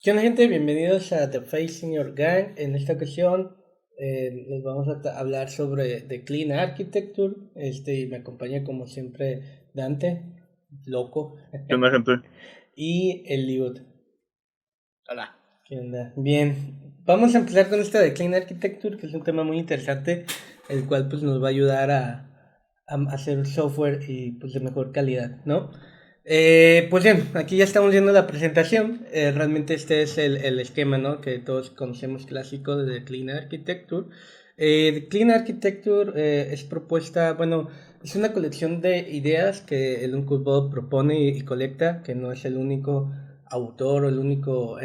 ¿Qué onda, gente? Bienvenidos a The Facing Your Gang. En esta ocasión les vamos a hablar sobre The Clean Architecture. Y me acompaña como siempre Dante, loco, ¿Qué onda, gente? y Eliud. Hola. ¿Qué onda? Bien, vamos a empezar con esta de Clean Architecture, que es un tema muy interesante, el cual pues nos va a ayudar a hacer software y pues de mejor calidad, ¿no? Pues bien, aquí ya estamos viendo la presentación. Realmente este es el esquema, ¿no? Que todos conocemos clásico de Clean Architecture. The Clean Architecture es propuesta, bueno, es una colección de ideas que el Uncle Bob propone y colecta, que no es el único autor o el único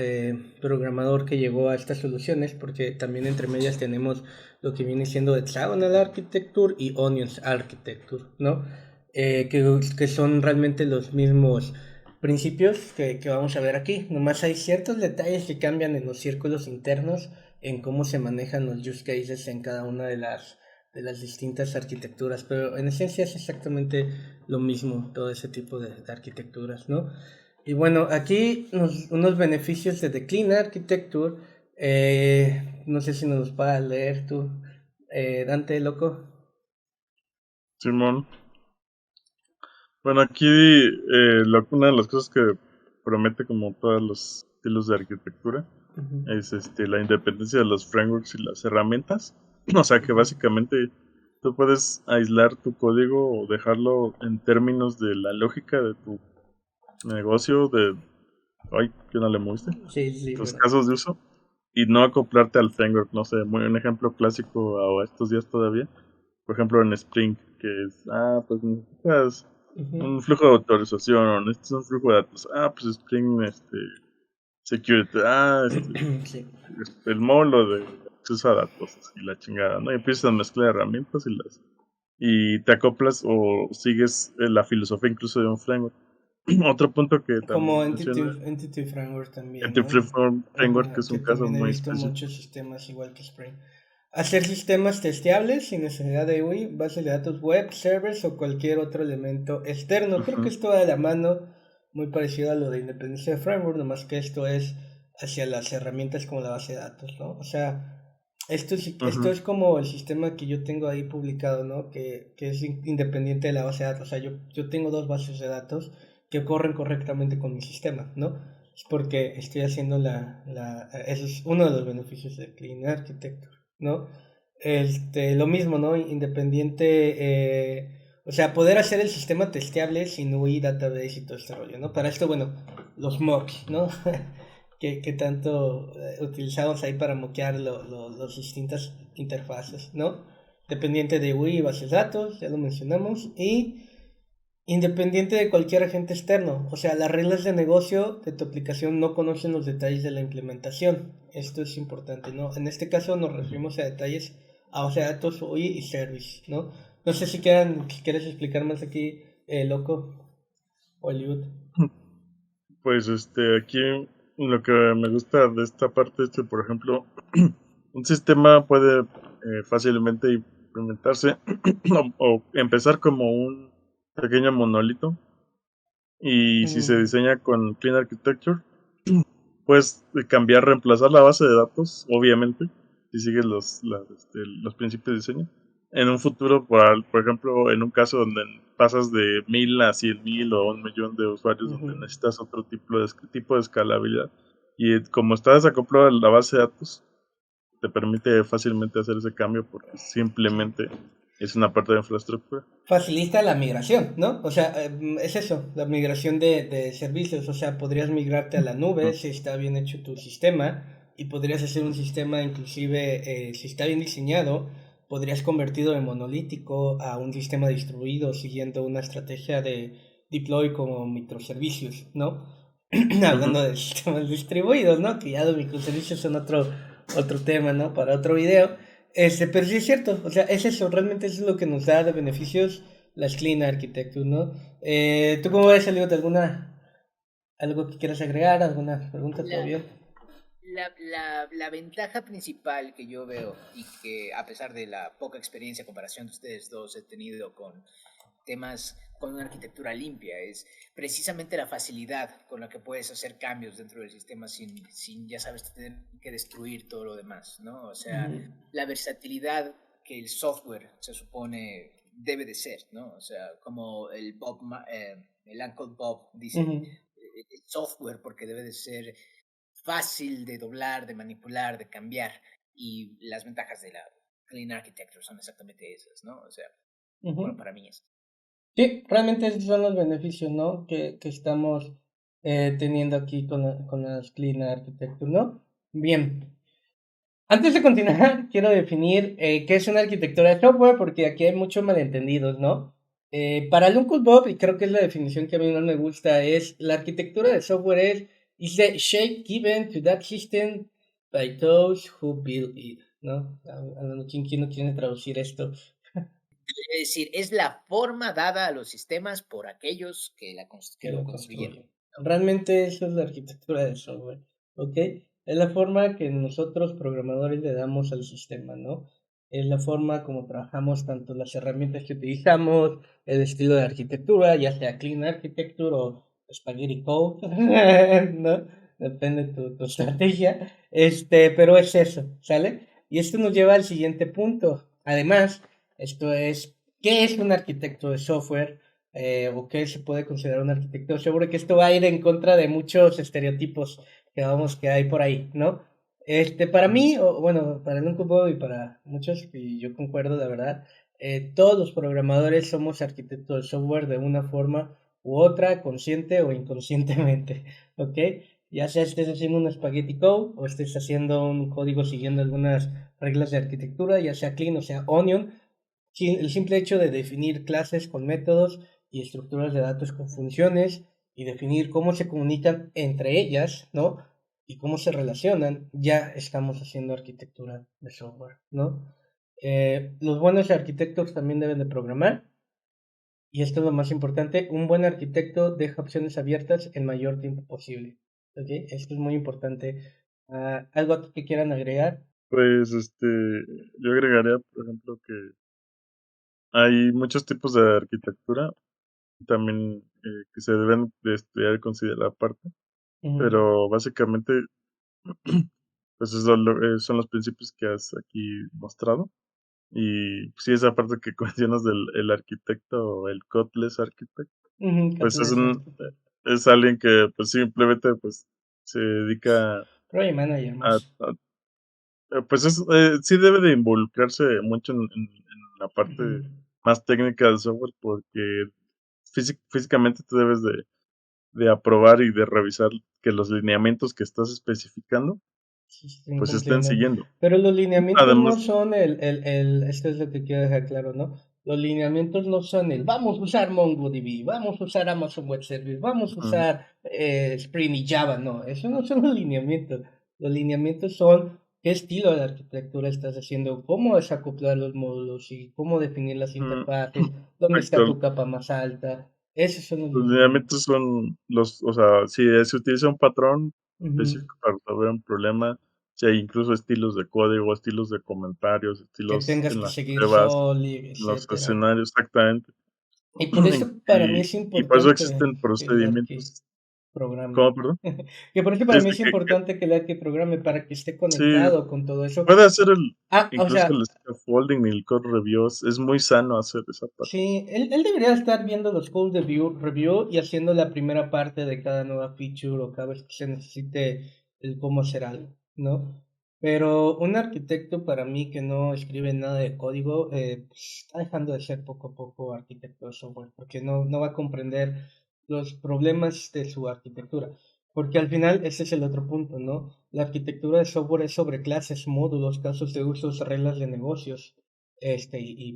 programador que llegó a estas soluciones, porque también entre medias tenemos lo que viene siendo Hexagonal Architecture y Onions Architecture, ¿no? Que son realmente los mismos principios que vamos a ver aquí. Nomás hay ciertos detalles que cambian en los círculos internos, en cómo se manejan los use cases en cada una de las distintas arquitecturas, pero en esencia es exactamente lo mismo, todo ese tipo de arquitecturas, ¿no? Y bueno, aquí unos beneficios de The Clean Architecture. No sé si nos va a leer tú, Dante, loco. Simón. Bueno, aquí una de las cosas que promete como todos los estilos de arquitectura Ujú. es la independencia de los frameworks y las herramientas. O sea que básicamente tú puedes aislar tu código o dejarlo en términos de la lógica de tu negocio, ay, ¿qué no le moviste? Sí, sí, Tus bueno. casos de uso y no acoplarte al framework. No sé, un ejemplo clásico a estos días todavía. Por ejemplo, en Spring, que es, pues necesitas Ujú. un flujo de autorización, o necesitas un flujo de datos. Pues Spring, Security, Sí. el módulo de acceso a datos y la chingada, ¿no? Y empiezas a mezclar herramientas y te acoplas o sigues la filosofía incluso de un framework. Otro punto que Como también menciona, Entity Framework también, Entity ¿no? Framework, que Ajá, es que un caso también he muy visto específico. muchos sistemas igual que Spring. Hacer sistemas testeables sin necesidad de UI, bases de datos web, servers o cualquier otro elemento externo. Creo que Ujú, esto va de la mano, muy parecido a lo de independencia de framework, nomás que esto es hacia las herramientas como la base de datos, ¿no? O sea, esto ujú. es como el sistema que yo tengo ahí publicado, ¿no? Que es independiente de la base de datos. O sea, yo tengo dos bases de datos que corren correctamente con mi sistema, ¿no? Es porque estoy haciendo eso es uno de los beneficios de Clean Architecture, ¿no? Lo mismo, ¿no? Independiente, o sea, poder hacer el sistema testeable sin UI, database y todo este rollo, ¿no? Para esto, bueno, los mocks, ¿no? que tanto utilizamos ahí para moquear las distintas interfaces, ¿no? Dependiente de UI y bases de datos, ya lo mencionamos, y independiente de cualquier agente externo. O sea, las reglas de negocio de tu aplicación no conocen los detalles de la implementación. Esto es importante, ¿no? En este caso nos referimos a detalles a base de datos UI y service, ¿no? No sé si quieres explicar más aquí, loco, Hollywood. Pues aquí lo que me gusta de esta parte es que, por ejemplo, un sistema puede fácilmente implementarse o empezar como un pequeño monolito, y si se Mm, diseña con Clean Architecture, puedes cambiar, reemplazar la base de datos, obviamente, si sigues los principios de diseño. En un futuro, por ejemplo, en un caso donde pasas de 1000 a 100,000 o 1,000,000 de usuarios, ujú. donde necesitas otro tipo de escalabilidad, y como está desacoplado a la base de datos, te permite fácilmente hacer ese cambio porque Sí. simplemente es una parte de infraestructura. Facilita la migración, ¿no? O sea, es eso, la migración de servicios. O sea, podrías migrarte a la nube Ujú, si está bien hecho tu sistema y podrías hacer un sistema inclusive, si está bien diseñado, podrías convertirlo de monolítico a un sistema distribuido siguiendo una estrategia de deploy como microservicios, ¿no? ujú. Hablando de sistemas distribuidos, ¿no? Que ya los microservicios son otro tema, ¿no? Para otro video. Pero sí es cierto, o sea, es eso, realmente eso es lo que nos da de beneficios las Clean Architecture, ¿no? ¿Tú cómo ves, Eliot? ¿Algo que quieras agregar? ¿Alguna pregunta La, todavía? la ventaja principal que yo veo y que a pesar de la poca experiencia, comparación de ustedes dos, he tenido con temas con una arquitectura limpia, es precisamente la facilidad con la que puedes hacer cambios dentro del sistema sin ya sabes, tener que destruir todo lo demás, ¿no? O sea, la versatilidad que el software se supone debe de ser, ¿no? O sea, como el Uncle Bob dice, el software porque debe de ser fácil de doblar, de manipular, de cambiar, y las ventajas de la Clean Architecture son exactamente esas, ¿no? O sea, bueno, para mí es. Sí, realmente esos son los beneficios, ¿no? Que estamos teniendo aquí con las Clean Architecture, ¿no? Bien. Antes de continuar, quiero definir qué es una arquitectura de software, porque aquí hay muchos malentendidos, ¿no? Para el Uncle Bob, y creo que es la definición que a mí más me gusta, es la arquitectura de software is the shape given to that system by those who build it, ¿no? ¿Quién no quiere traducir esto? Es decir, es la forma dada a los sistemas por aquellos que lo construyeron. Realmente eso es la arquitectura de software, ¿ok? Es la forma que nosotros programadores le damos al sistema, ¿no? Es la forma como trabajamos tanto las herramientas que utilizamos, el estilo de arquitectura, ya sea Clean Architecture o Spaghetti Code, ¿no? Depende de tu estrategia, pero es eso, ¿sale? Y esto nos lleva al siguiente punto. Además, esto es, ¿qué es un arquitecto de software? O qué se puede considerar un arquitecto. Seguro que esto va a ir en contra de muchos estereotipos que hay por ahí, ¿no? Para mí, o bueno, para el Uncubo y para muchos, y yo concuerdo, la verdad, todos los programadores somos arquitectos de software de una forma u otra, consciente o inconscientemente, ¿ok? Ya sea estés haciendo un spaghetti code o estés haciendo un código siguiendo algunas reglas de arquitectura, ya sea clean o sea onion, el simple hecho de definir clases con métodos y estructuras de datos con funciones y definir cómo se comunican entre ellas, ¿no? Y cómo se relacionan, ya estamos haciendo arquitectura de software, ¿no? Los buenos arquitectos también deben de programar, y esto es lo más importante, un buen arquitecto deja opciones abiertas el mayor tiempo posible, ¿ok? Esto es muy importante. ¿Algo que quieran agregar? Pues yo agregaría, por ejemplo, que hay muchos tipos de arquitectura también que se deben de estudiar y considerar aparte, pero básicamente pues eso son los principios que has aquí mostrado. Y sí, esa parte que mencionas del el arquitecto o el codeless architect, pues es alguien que pues simplemente pues se dedica Project Manager a, más. pues sí debe de involucrarse mucho en la parte más técnica del software porque físicamente tú debes de aprobar y de revisar que los lineamientos que estás especificando Sí, estén pues se estén cumpliendo. siguiendo. Pero los lineamientos no Además, son esto es lo que quiero dejar claro, ¿no? Los lineamientos no son vamos a usar MongoDB, vamos a usar Amazon Web Service, vamos a ujú, usar Spring y Java, no, eso no son los lineamientos. Los lineamientos son qué estilo de arquitectura estás haciendo, cómo desacoplar los módulos y cómo definir las ujú, interfaces, dónde está exacto. tu capa más alta. Esos son los Los lineamientos. lineamientos son o sea, si se utiliza un patrón Ujú. específico para resolver un problema, si hay incluso estilos de código, estilos de comentarios, Que estilos tengas en que las seguir pruebas, Solid, en los etcétera. escenarios, exactamente. Y por eso para mí Y, es y por eso importante existen que el arqui procedimientos. programe. ¿Cómo, perdón? Que por eso Sí, para mí sí, es importante que el arqui programe para que esté sí, conectado con todo eso. puede hacer O incluso sea, el scaffolding y el code review, es muy sano hacer esa parte. sí, él debería estar viendo los code review y haciendo la primera parte de cada nueva feature o cada vez que se necesite el cómo hacer algo, ¿no? Pero un arquitecto para mí que no escribe nada de código, pues, está dejando de ser poco a poco arquitecto de software, porque no va a comprender los problemas de su arquitectura. Porque al final ese es el otro punto, ¿no? La arquitectura de software es sobre clases, módulos, casos de usos, reglas de negocios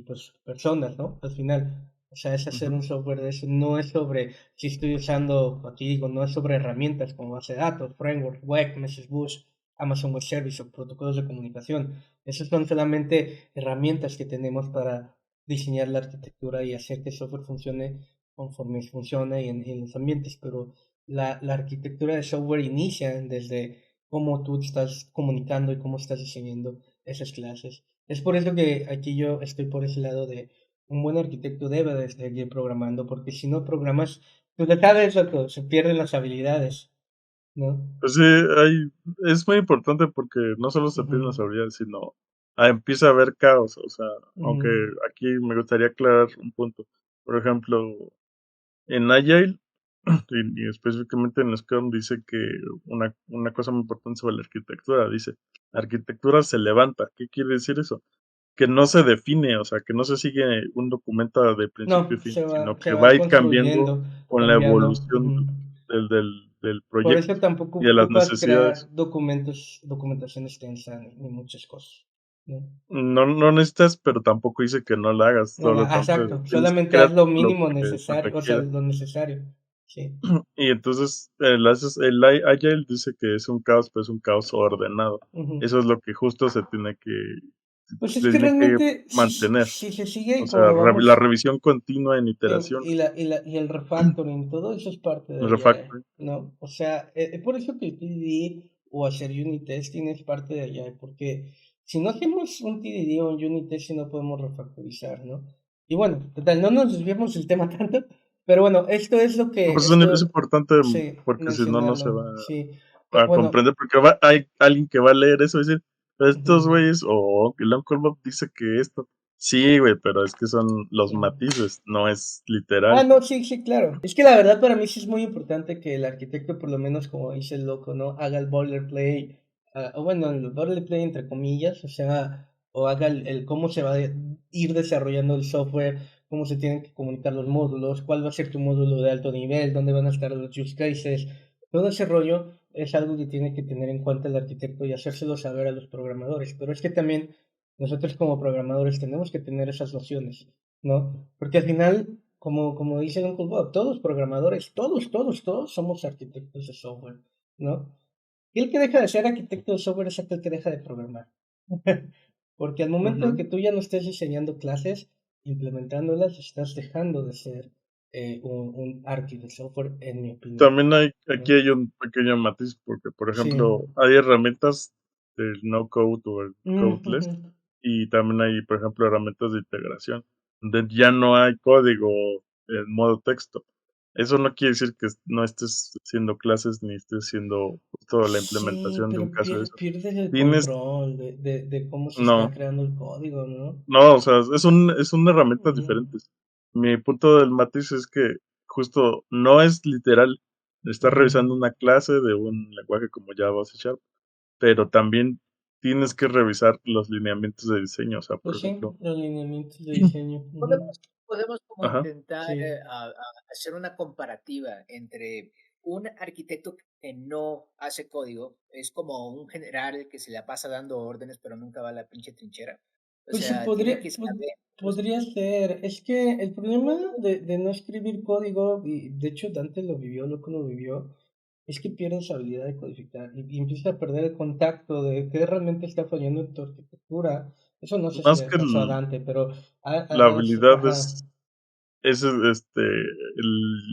pues personas, ¿no? Al final, o sea, es hacer Ujú, un software de eso, no es sobre, si estoy usando, aquí digo, no es sobre herramientas como base de datos, framework, web, message bus, Amazon Web Service o protocolos de comunicación. Esos son solamente herramientas que tenemos para diseñar la arquitectura y hacer que el software funcione conforme funciona y en los ambientes, pero la arquitectura de software inicia desde cómo tú estás comunicando y cómo estás diseñando esas clases. Es por eso que aquí yo estoy por ese lado de un buen arquitecto debe de seguir programando, porque si no programas, tú ya sabes, loco, se pierden las habilidades, ¿no? Pues sí, es muy importante porque no solo se Ujú, pierden las habilidades, sino empieza a haber caos. O sea, aunque ujú, aquí me gustaría aclarar un punto. Por ejemplo, en Agile y específicamente en Scrum dice que una cosa muy importante sobre la arquitectura, dice, la arquitectura se levanta. ¿Qué quiere decir eso? Que no se define, o sea, que no se sigue un documento de principio a no, fin, sino se que va va a ir cambiando construyendo, con la cambiando, evolución del Por eso proyecto tampoco y de las ocupas necesidades. crear documentación extensa ni muchas cosas, ¿no? No necesitas, pero tampoco dice que no la hagas, No, solo entonces exacto, tienes que solamente crear haz lo lo mínimo que se necesario, o sea, requiera. lo necesario, sí. Y entonces Agile dice que es un caos, pero es un caos ordenado. Ujú. Eso es lo que justo Pues se es que tiene que realmente mantener. si se sigue O sea, como la vamos, revisión continua en iteración, y el refactoring, todo eso es parte de Agile, refactoring. ¿no? O sea, por eso que el TDD o hacer unit testing es parte de Agile, porque si no hacemos un TDD o un unit testing no podemos refactorizar, ¿no? Y bueno, total, no nos desviemos del tema tanto, pero bueno, Pues es esto, importante sí, porque si no, no se mencionarlo, va sí. a Bueno, comprender, porque hay alguien que va a leer eso y decir, ujú. estos güeyes, o el Uncle Bob dice que esto. Sí, güey, pero es que son los matices, no es Ah, literal. no, sí, sí, claro. Es que la verdad para mí sí es muy importante que el arquitecto, por lo menos como dice el loco, ¿no? Haga el boilerplate, o bueno, el boilerplate entre comillas, o sea, o haga el cómo se va a ir desarrollando el software, cómo se tienen que comunicar los módulos, cuál va a ser tu módulo de alto nivel, dónde van a estar los use cases. Todo ese rollo es algo que tiene que tener en cuenta el arquitecto y hacérselo saber a los programadores. Pero es que también nosotros como programadores tenemos que tener esas nociones, ¿no? Porque al final, como dice Uncle Bob, todos programadores, todos somos arquitectos de software, ¿no? Y el que deja de ser arquitecto de software es aquel que deja de programar. Porque al momento en Ujú. que tú ya no estés diseñando clases, implementándolas, estás dejando de ser un arqui de software, en mi opinión, También aquí ¿no? hay un pequeño matiz, porque, por Sí. ejemplo, hay herramientas del no code o el codeless, Ujú. y también hay, por ejemplo, herramientas de integración, donde ya no hay código en modo texto. Eso no quiere decir que no estés haciendo clases ni estés haciendo justo la Sí, implementación de un pero caso de eso. pierdes el Tienes, control de cómo se está no, creando el código, ¿no? no, o sea, son herramientas Ujú, diferentes. Mi punto del matiz es que justo no es literal. Estás ujú. revisando una clase de un lenguaje como Java o C Sharp, pero también tienes que revisar los lineamientos de diseño. O sea, por Pues sí, ejemplo, los lineamientos de diseño. Ujú. Podemos como ajá, intentar Sí. hacer una comparativa entre un arquitecto que no hace código, es como un general que se la pasa dando órdenes pero nunca va a la pinche trinchera. O Pues se sea, tiene que saber, pues, podría ser. Es que el problema de no escribir código, y de hecho Dante lo vivió, loco lo vivió, es que pierdes habilidad de codificar y empiezas a perder el contacto de qué realmente está fallando en tu arquitectura. Eso no sé si más le que pasó a Dante, pero la habilidad ajá. es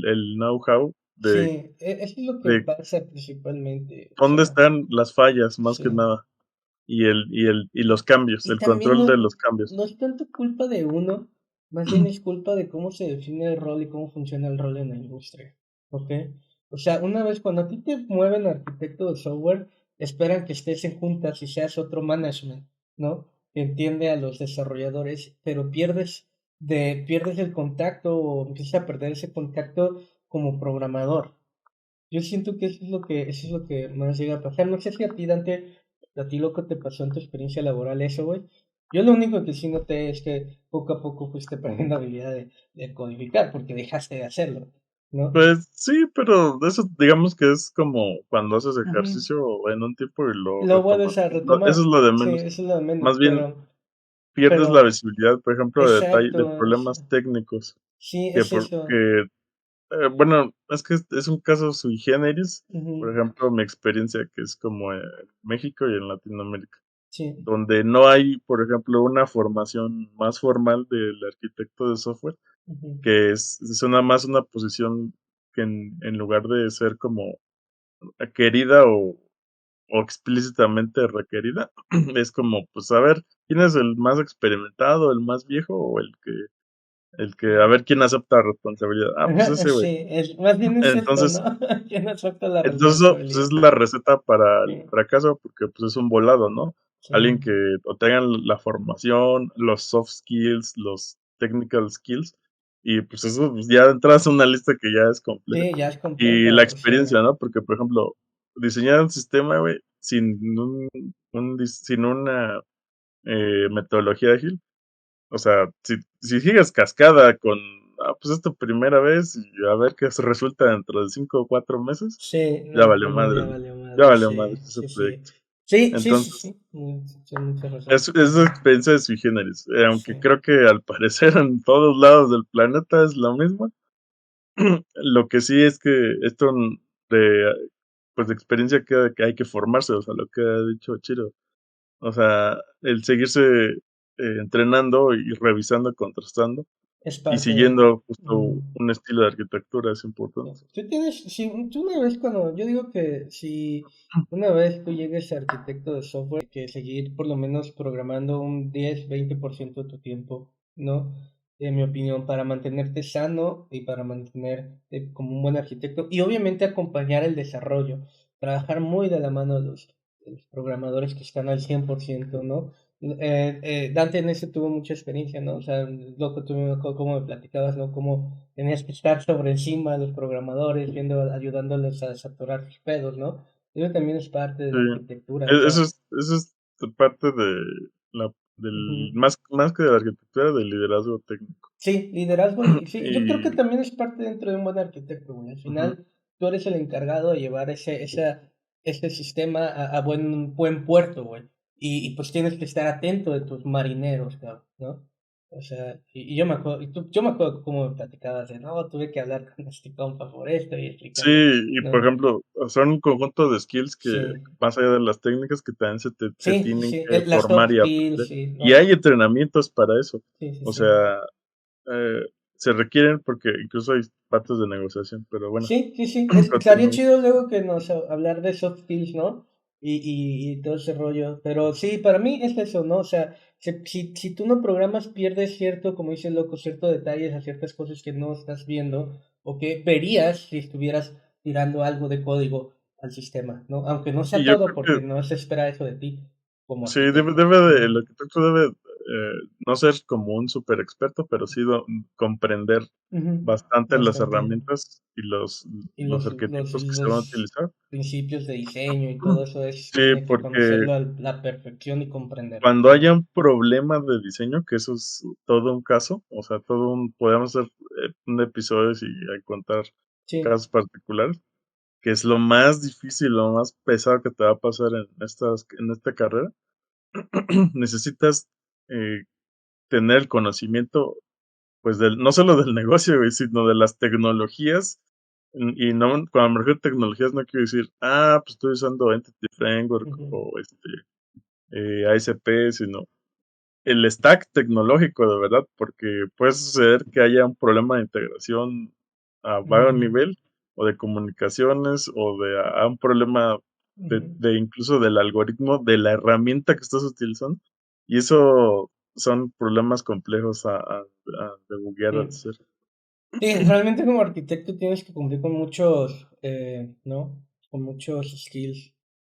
el know-how Sí, eso es lo que de pasa principalmente. O dónde sea, están las fallas, más que sí. nada, y los cambios, Y el también control de los cambios. no es tanto culpa de uno, más bien es culpa de cómo se define el rol y cómo funciona el rol en la industria. ¿Ok? O sea, una vez cuando a ti te mueven arquitecto de software, esperan que estés en juntas y seas otro management, ¿no? Que entiende a los desarrolladores, pero pierdes el contacto o empiezas a perder ese contacto como programador. Yo siento que eso es lo que más llega a pasar. No sé si a ti, Dante, a ti loco te pasó en tu experiencia laboral eso, güey. Yo lo único que sí noté es que poco a poco fuiste perdiendo habilidad de codificar porque dejaste de hacerlo, ¿no? Pues sí, pero eso digamos que es como cuando haces Ujú. ejercicio en un tiempo y lo Lo retomas. vuelves a Eso es retomar. lo de Sí, menos. eso es lo de menos, Más bien pierdes la pero, visibilidad, por ejemplo, de exacto, problemas técnicos sí, que es eso. bueno, es que es un caso sui generis. Por Ujú, ejemplo, mi experiencia que es como en México y en Latinoamérica, sí, donde no hay, por ejemplo, una formación más formal del arquitecto de software, ujú. que es una más una posición que en lugar de ser como querida o explícitamente requerida, es como, pues, a ver, ¿quién es el más experimentado, el más viejo o el que el que a ver quién acepta responsabilidad. Ah, pues ese güey. Sí, más bien es esto, Entonces, ¿no? ¿Quién acepta la entonces eso, pues, responsabilidad? es la receta para el Sí, fracaso, porque pues es un volado, ¿no? Alguien sí, que o tengan la formación, los soft skills, los technical skills, y pues eso pues, ya entras a una lista que ya es compleja. sí, ya es Y la completa, o sea, experiencia, ¿no? Porque, por ejemplo, diseñar un sistema, güey, sin una metodología ágil, o sea, si sigues cascada con, pues es tu primera vez y a ver qué se resulta dentro de 5 o 4 meses, sí, ya no, valió pues no, madre, ya ¿no? valió Ya madre, valió madre sí, ese sí, sí. proyecto. Sí, sí, sí, Entonces, sí, tienes mucha razón. es experiencia de sui generis, Sí, aunque creo que al parecer en todos lados del planeta es lo mismo. Lo que sí es que esto de, pues, de experiencia que hay que formarse, o sea, lo que ha dicho Chiro. O sea, el seguirse, entrenando y revisando, contrastando es y parte de... siguiendo justo Ujú. un estilo de arquitectura es importante. Tú tienes, si tú una vez cuando, yo digo que si una vez tú llegues a arquitecto de software, que seguir por lo menos programando un 10-20% de tu tiempo, ¿no? En mi opinión, para mantenerte sano y para mantenerte como un buen arquitecto y obviamente acompañar el desarrollo, trabajar muy de la mano de los programadores que están al 100%, ¿no? Dante en eso tuvo mucha experiencia, ¿no? O sea, loco, tú me acuerdo cómo me platicabas, ¿no? Cómo tenías que estar sobre encima de los programadores, ayudándoles a saturar sus pedos, ¿no? Eso también es parte de Sí, la arquitectura, o sea, eso es parte de la del ujú. más que de la arquitectura, del liderazgo técnico. Sí, liderazgo, sí, yo creo que Y también es parte dentro de un buen arquitecto, güey. Al ujú, final, tú eres el encargado de llevar ese sistema a buen puerto, güey. Y pues tienes que estar atento de tus marineros, cabrón, ¿no? O sea, y yo me acuerdo, yo me acuerdo cómo me platicabas de, no, tuve que hablar con este compa por esto y sí, explicarle, y por ¿no? ejemplo, son un conjunto de skills que, Sí, más allá de las técnicas, que también se sí, sí, tienen sí, que las soft formar y skills, aprender. sí, Y no, hay entrenamientos para eso. sí, sí, O sí. sea, eh, se requieren porque incluso hay partes de negociación, pero bueno, Sí, sí, sí. Estaría continuamos. chido luego que nos hablar de soft skills, ¿no? Y todo ese rollo. Pero sí, para mí es eso, ¿no? O sea, si tú no programas, pierdes cierto, como dice el loco, ciertos detalles a ciertas cosas que no estás viendo o que verías si estuvieras tirando algo de código al sistema, ¿no? Aunque no sea Y yo todo, creo porque que no se espera eso de ti como sí, debe, arquitecto. debe de, Ujú, el arquitecto debe no ser como un super experto, pero sí comprender ujú, bastante las bastante. herramientas y Y los arquetipos que se van a los utilizar. principios de diseño y todo eso Sí, tiene que porque conocerlo a la perfección y comprenderlo, cuando ¿no? haya un problema de diseño, que eso es todo un caso, o sea, podemos hacer un episodio y contar Sí. casos particulares, que es lo más difícil, lo más pesado que te va a pasar en esta carrera. Necesitas eh, tener el conocimiento, pues, no solo del negocio, güey, sino de las tecnologías. Y no, cuando me refiero a tecnologías, no quiero decir, pues estoy usando Entity Framework Ujú, o ASP, sino el stack tecnológico de verdad, porque puede suceder que haya un problema de integración a bajo ujú, nivel, o de comunicaciones, o de un problema ujú. de incluso del algoritmo de la herramienta que estás utilizando, y eso son problemas complejos a debuguear al Sí. ser. Sí, realmente como arquitecto tienes que cumplir con muchos, ¿no? Con muchos skills.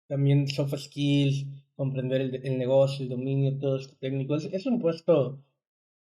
También soft skills, comprender el negocio, el dominio, todo esto técnico. Es un puesto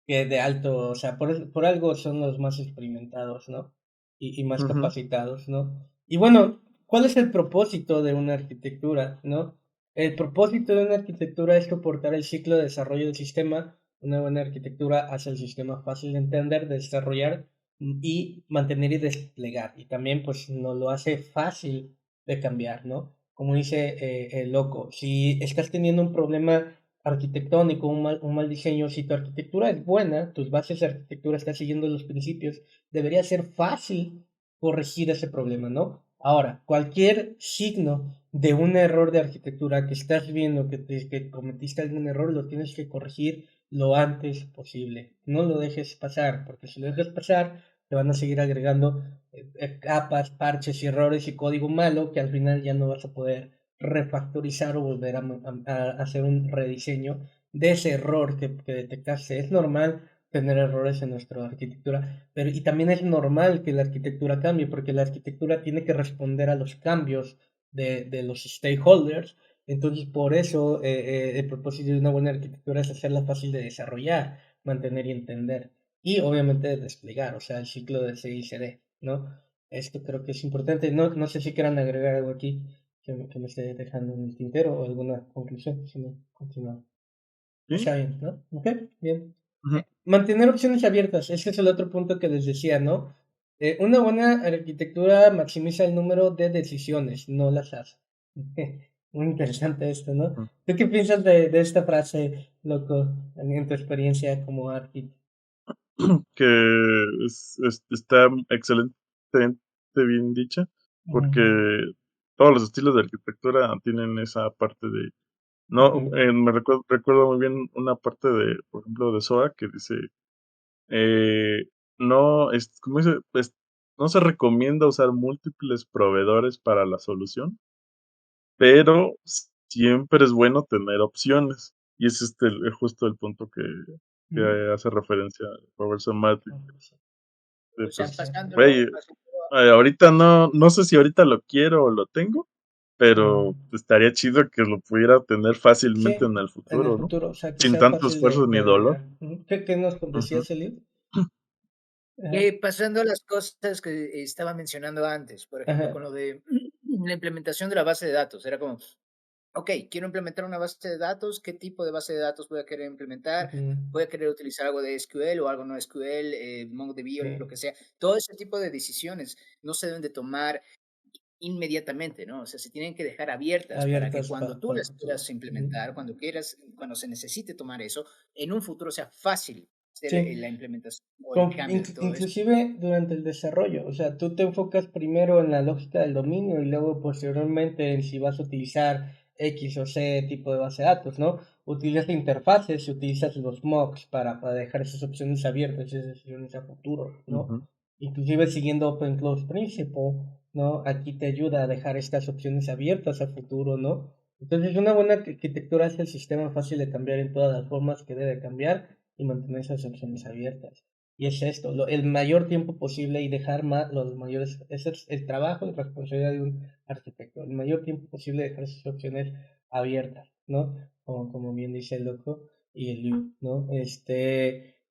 que de alto, o sea, por algo son los más experimentados, ¿no? Y más Ujú, capacitados, ¿no? Y bueno, ¿cuál es el propósito de una arquitectura, ¿no? El propósito de una arquitectura es soportar el ciclo de desarrollo del sistema. Una buena arquitectura hace el sistema fácil de entender, de desarrollar y mantener y desplegar. Y también, pues, nos lo hace fácil de cambiar, ¿no? Como dice el loco, si estás teniendo un problema arquitectónico, un mal diseño, si tu arquitectura es buena, tus bases de arquitectura están siguiendo los principios, debería ser fácil corregir ese problema, ¿no? Ahora, cualquier signo de un error de arquitectura que estás viendo que cometiste algún error, lo tienes que corregir lo antes posible. No lo dejes pasar, porque si lo dejas pasar, te van a seguir agregando capas, parches y errores y código malo que al final ya no vas a poder refactorizar o volver a hacer un rediseño de ese error que detectaste. Es normal tener errores en nuestra arquitectura, pero y también es normal que la arquitectura cambie, porque la arquitectura tiene que responder a los cambios de los stakeholders. Entonces, por eso el propósito de una buena arquitectura es hacerla fácil de desarrollar, mantener y entender, y obviamente de desplegar, o sea, el ciclo de CI/CD, ¿no? Esto creo que es importante. No sé si quieran agregar algo aquí que me esté dejando en el tintero o alguna conclusión, si no, continúa. ¿Sí? Está bien, ¿no? Ok, bien. Ujú. Mantener opciones abiertas, ese es el otro punto que les decía, ¿no? Una buena arquitectura maximiza el número de decisiones, no las hace. Muy interesante esto, ¿no? Ujú. ¿Tú qué piensas de esta frase, loco, en tu experiencia como arquitecto? Que está excelentemente bien dicha, porque todos los estilos de arquitectura tienen esa parte de... No, me recuerdo muy bien una parte de, por ejemplo, de SOA que dice, eh, no, ¿cómo dice? No se recomienda usar múltiples proveedores para la solución, pero siempre es bueno tener opciones. Y es justo el punto que hace referencia Robertson Martin. O sea, Pues, pasándolo, güey, ahorita no sé si ahorita lo quiero o lo tengo, pero estaría chido que lo pudiera tener fácilmente Sí, en el en el futuro, ¿no? futuro, o sea, que Sin sea tanto fácil esfuerzo ni de dolor. agregar. ¿Qué nos Ujú. decías, Elio? Ajá, pasando a las cosas que estaba mencionando antes, por ejemplo, ajá, con lo de la implementación de la base de datos, era como, ok, quiero implementar una base de datos, ¿qué tipo de base de datos voy a querer implementar? ujú, Voy a querer utilizar algo de SQL o algo no SQL, MongoDB o lo sí, que sea. Todo ese tipo de decisiones no se deben de tomar inmediatamente, ¿no? O sea, se tienen que dejar abiertas para que abiertas cuando tú para el las futuro. quieras implementar, cuando quieras, cuando se necesite tomar eso, en un futuro sea fácil hacer Sí, la implementación o el cambio de todo esto. inclusive durante el desarrollo, o sea, tú te enfocas primero en la lógica del dominio y luego posteriormente en si vas a utilizar X o C tipo de base de datos, ¿no? Utilizas interfaces, utilizas los mocks para dejar esas opciones abiertas, esas decisiones a futuro, ¿no? Ujú. Inclusive siguiendo Open Close Principle, ¿no? Aquí te ayuda a dejar estas opciones abiertas a futuro, ¿no? Entonces, una buena arquitectura hace el sistema fácil de cambiar en todas las formas que debe cambiar y mantener esas opciones abiertas. Y es esto, el mayor tiempo posible y dejar más, los mayores, ese es el trabajo y responsabilidad de un arquitecto, el mayor tiempo posible dejar esas opciones abiertas, ¿no? Como bien dice el loco y el Liu, ¿no?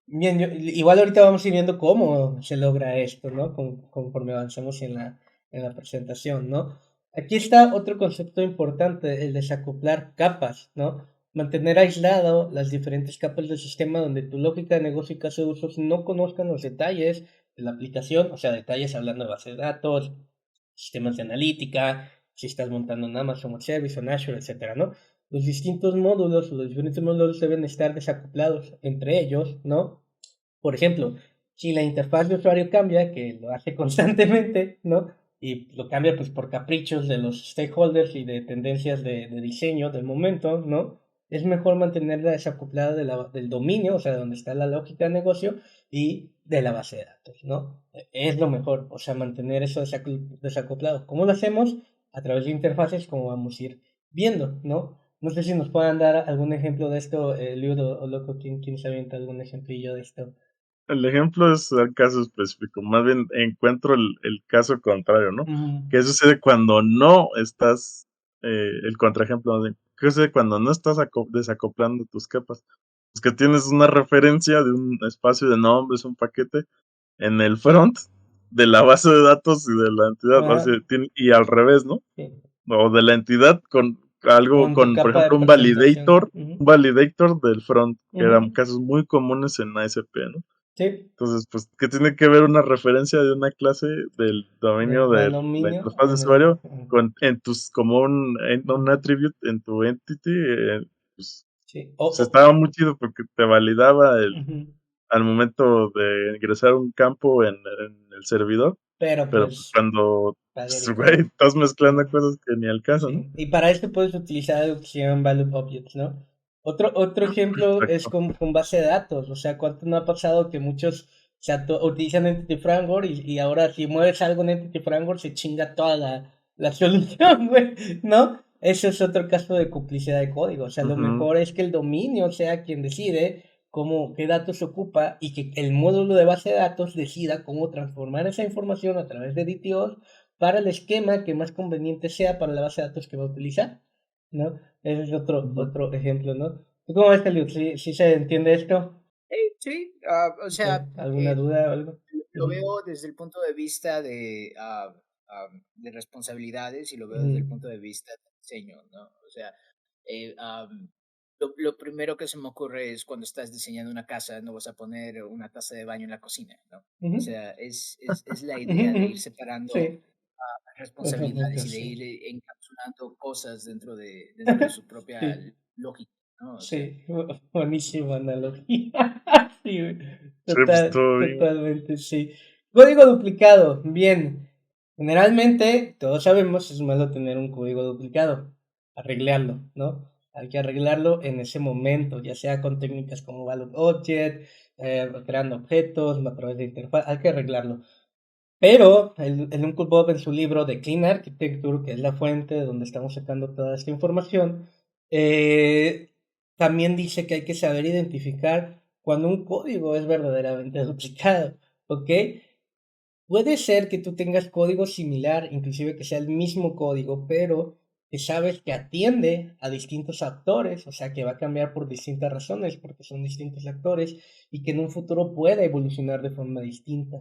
Bien, igual ahorita vamos a ir viendo cómo se logra esto, ¿no? Conforme avanzamos en la presentación, ¿no? Aquí está otro concepto importante, el desacoplar capas, ¿no? Mantener aislado las diferentes capas del sistema donde tu lógica de negocio y caso de usos no conozcan los detalles de la aplicación, o sea, detalles hablando de base de datos, sistemas de analítica, si estás montando un Amazon Web Service o en Azure, etcétera, ¿no? Los distintos módulos o los diferentes módulos deben estar desacoplados entre ellos, ¿no? Por ejemplo, si la interfaz de usuario cambia, que lo hace constantemente, ¿no? Y lo cambia pues por caprichos de los stakeholders y de tendencias de diseño del momento, ¿no? Es mejor mantenerla desacoplada del dominio, o sea, donde está la lógica de negocio y de la base de datos, ¿no? Es lo mejor, o sea, mantener eso desacoplado. ¿Cómo lo hacemos? A través de interfaces, como vamos a ir viendo, ¿no? No sé si nos puedan dar algún ejemplo de esto, Liudo o Loco, ¿quién se avienta algún ejemplillo de esto? El ejemplo es el caso específico, más bien encuentro el caso contrario, ¿no? Ujú, ¿Qué sucede cuando no estás, el contraejemplo de, qué sucede cuando no estás desacoplando tus capas? Pues que tienes una referencia de un espacio de nombres, un paquete en el front de la base de datos y de la entidad, o sea, ajá, y al revés, ¿no? sí. O de la entidad con algo, Con tu con, por capa de ejemplo, presentación. un validator del front, que eran Ujú, casos muy comunes en ASP, ¿no? sí, Entonces, pues, ¿qué tiene que ver una referencia de una clase del dominio del de la dominio interfaz de en el. usuario como un Ujú, attribute en tu entity? Pues, sí, se estaba muy chido porque te validaba ujú, al momento de ingresar un campo en el servidor, pero pero pues pues, cuando, vale pues, de güey, todo. estás mezclando Ujú, cosas que ni al caso, ¿no? sí, y para esto puedes utilizar opción Value Objects, ¿no? Otro ejemplo es Exacto. con base de datos, o sea, ¿cuánto no ha pasado que muchos utilizan Entity Framework y ahora si mueves algo en Entity Framework se chinga toda la solución, güey, ¿no? Ese es otro caso de complicidad de código, o sea, lo Ujú. mejor es que el dominio sea quien decide qué datos se ocupa y que el módulo de base de datos decida cómo transformar esa información a través de DTOs para el esquema que más conveniente sea para la base de datos que va a utilizar, ¿no? Ese es otro ejemplo, ¿no? ¿Tú cómo ves, Khalid? ¿Sí se entiende esto? Sí, o ¿Sí? sea, ¿Alguna duda o algo? lo veo desde el punto de vista de responsabilidades y lo veo desde el Ujú, punto de vista de diseño, ¿no? O sea, lo primero que se me ocurre es cuando estás diseñando una casa, no vas a poner una taza de baño en la cocina, ¿no? O ujú, sea, es la ujú, idea de ujú. ir separando Sí, responsabilidades exactamente, y de sí. ir encapsulando cosas dentro de su propia Sí. lógica, ¿no? O sea, Sí, buenísima analogía. Sí, güey. Sí, pues todo bien. Totalmente, sí. Código duplicado, bien. Generalmente, todos sabemos, es malo tener un código duplicado. Arreglarlo, ¿no? Hay que arreglarlo en ese momento, ya sea con técnicas como Value Object, creando objetos, a través de interfaz, hay que arreglarlo. Pero el Uncle Bob en su libro de Clean Architecture, que es la fuente de donde estamos sacando toda esta información, eh, también dice que hay que saber identificar cuando un código es verdaderamente duplicado, ¿ok? Puede ser que tú tengas código similar, inclusive que sea el mismo código, pero que sabes que atiende a distintos actores, o sea, que va a cambiar por distintas razones, porque son distintos actores, y que en un futuro pueda evolucionar de forma distinta.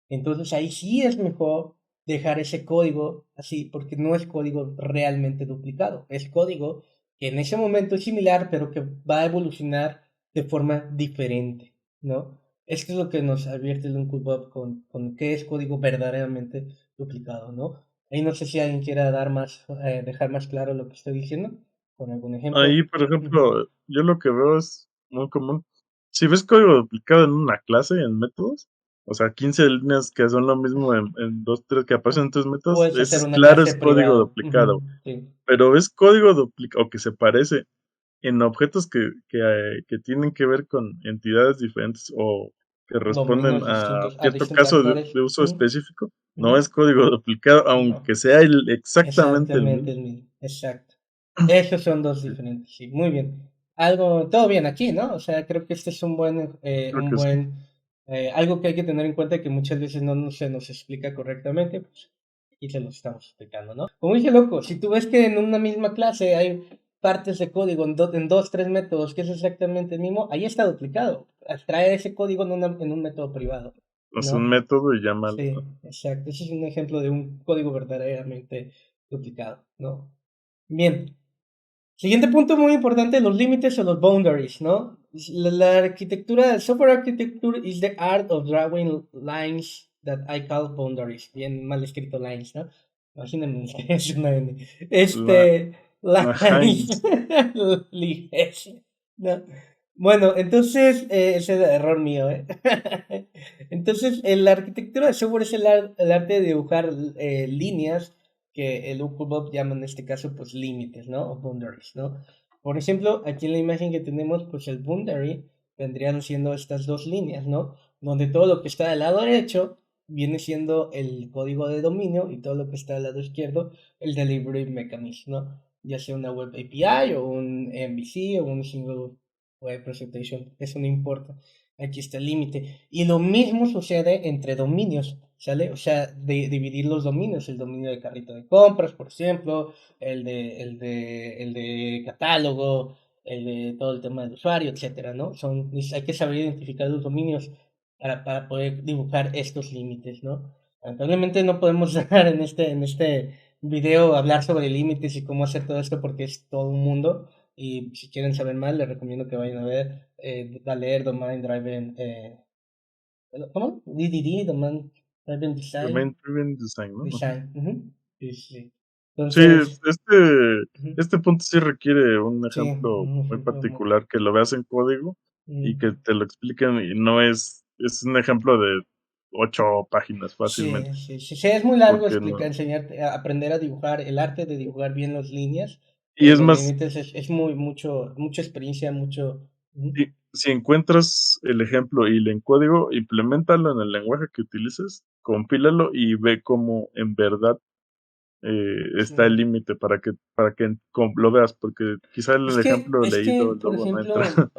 Entonces ahí sí es mejor dejar ese código así, porque no es código realmente duplicado, es código que en ese momento es similar, pero que va a evolucionar de forma diferente, ¿no? Esto es lo que nos advierte el Uncle Bob con qué es código verdaderamente duplicado, ¿no? Ahí no sé si alguien quiera dar más, dejar más claro lo que estoy diciendo, con algún ejemplo. Ahí, por Ujú. ejemplo, yo lo que veo es muy común. Si ves código duplicado en una clase, en métodos, o sea, 15 líneas que son lo mismo en dos, tres que aparecen en tus métodos, Puedes ese hacer es una claro, clase es código privada. Ujú, duplicado. sí. Pero ves código duplicado o que se parece en objetos que tienen que ver con entidades diferentes o que responden Dominios a distintos, a cierto distintos caso actores. de uso Ujú, específico, no ujú. es código duplicado, No, aunque sea exactamente el exactamente mismo. el mismo. Exacto. Esos son dos Sí, diferentes, sí, muy bien. Algo, todo bien aquí, ¿no? O sea, creo que este es creo que sí. algo que hay que tener en cuenta que muchas veces se nos explica correctamente, pues aquí se lo estamos explicando, ¿no? Como dije, loco, si tú ves que en una misma clase hay partes de código en dos, tres métodos que es exactamente el mismo, ahí está duplicado. Trae ese código en un método privado, Es un ¿no? método y llámalo, Sí, ¿no? exacto. Ese es un ejemplo de un código verdaderamente duplicado, ¿no? Bien. Siguiente punto muy importante, los límites o los boundaries, ¿no? La arquitectura, software architecture is the art of drawing lines that I call boundaries. Bien mal escrito lines, ¿no? Imagínense que es una N. La, la Lines. Heinz, Lines, ¿no? Bueno, entonces, ese es error mío, ¿eh? Entonces, la arquitectura de software es el arte de dibujar líneas que el Bob llama en este caso pues límites, ¿no? O boundaries, ¿no? Por ejemplo, aquí en la imagen que tenemos pues el boundary vendrían siendo estas dos líneas, ¿no? Donde todo lo que está del lado derecho viene siendo el código de dominio y todo lo que está del lado izquierdo el delivery mechanism, ¿no? Ya sea una web API o un MVC o un single web presentation, eso no importa. Aquí está el límite. Y lo mismo sucede entre dominios, ¿sale? O sea, dividir los dominios, el dominio de carrito de compras, por ejemplo, el de catálogo, el de todo el tema del usuario, etcétera, ¿no? Hay que saber identificar los dominios para poder dibujar estos límites, ¿no? Lamentablemente no podemos dar en este video hablar sobre límites y cómo hacer todo esto porque es todo un mundo. Y si quieren saber más, les recomiendo que vayan a ver, a leer Domain Driven, ¿cómo? DDD, Domain Driven Domain Driven Design, ¿no? Ajá. Design. Ujú. Sí, sí, sí. Sí, Entonces, ujú, este punto sí requiere un sí, ejemplo un muy ejemplo particular, que lo veas en código y que ujú. te lo expliquen y no es un ejemplo de 8 páginas Sí, fácilmente, sí, sí, sí, es muy largo porque explicar, no. enseñarte, aprender a dibujar, el arte de dibujar bien las líneas, Y es los más, límites, es mucha experiencia, mucho. Ujú. si encuentras el ejemplo y en código, implementalo en el lenguaje que utilices, compílalo y ve cómo en verdad está el límite para que lo veas, porque quizá el ejemplo Es que, leído por luego no entra, ejemplo,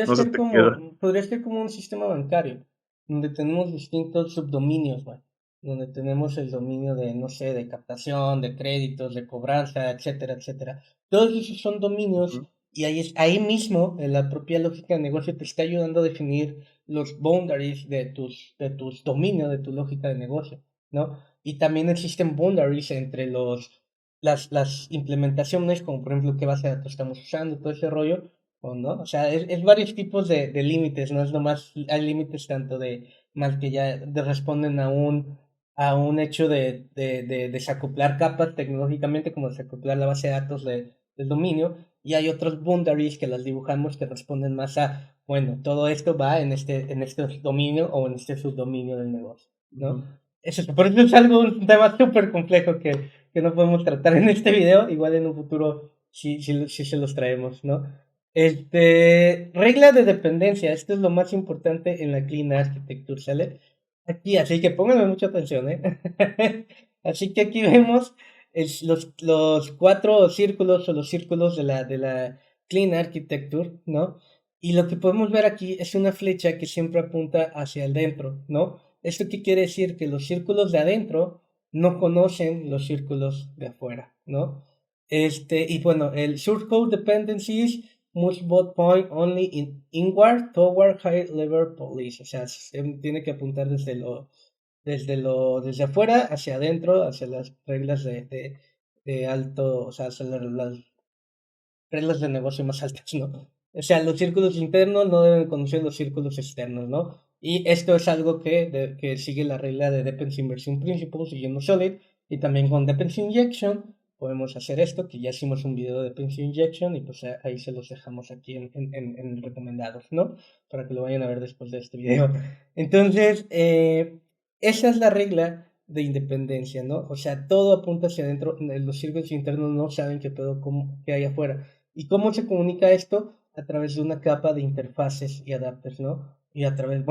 no se te queda. podría ser como un sistema bancario, donde tenemos distintos subdominios, ¿va? Donde tenemos el dominio de, no sé, de captación, de créditos, de cobranza, etcétera, etcétera. Todos esos son dominios Ujú, y ahí mismo, en la propia lógica de negocio, te está ayudando a definir los boundaries de tus dominios, de tu lógica de negocio, ¿no? Y también existen boundaries entre las implementaciones, como por ejemplo qué base de datos estamos usando, todo ese rollo, o no. O sea, es varios tipos de límites, no es nomás, hay límites tanto de mal que ya responden a un hecho de desacoplar capas tecnológicamente, como desacoplar la base de datos del dominio, y hay otros boundaries que las dibujamos que responden más a, bueno, todo esto va en este dominio o en este subdominio del negocio, ¿no? ujú. Por eso es algo, un tema súper complejo que no podemos tratar en este video, igual en un futuro sí se los traemos, ¿no? Regla de dependencia, esto es lo más importante en la Clean Architecture, ¿sale? Aquí, así que pónganme mucha atención, ¿eh? Así que aquí vemos los cuatro círculos o los círculos de la Clean Architecture, ¿no? Y lo que podemos ver aquí es una flecha que siempre apunta hacia el dentro, ¿no? ¿Esto qué quiere decir? Que los círculos de adentro no conocen los círculos de afuera, ¿no? Y bueno, el source code dependencies must both point only inward toward high level police, o sea, tiene que apuntar desde afuera hacia adentro, hacia las reglas de alto, o sea, hacia las reglas de negocio más altas, ¿no? O sea, los círculos internos no deben conocer los círculos externos, ¿no? Y esto es algo que sigue la regla de Dependency Inversion Principle, siguiendo Solid, y también con Dependency Injection podemos hacer esto, que ya hicimos un video de Dependency Injection, y pues ahí se los dejamos aquí en recomendados, ¿no? Para que lo vayan a ver después de este video. Entonces, esa es la regla de independencia, ¿no? O sea, todo apunta hacia adentro, los círculos internos no saben qué hay afuera. ¿Y cómo se comunica esto? A través de una capa de interfaces y adapters, ¿no? Y a través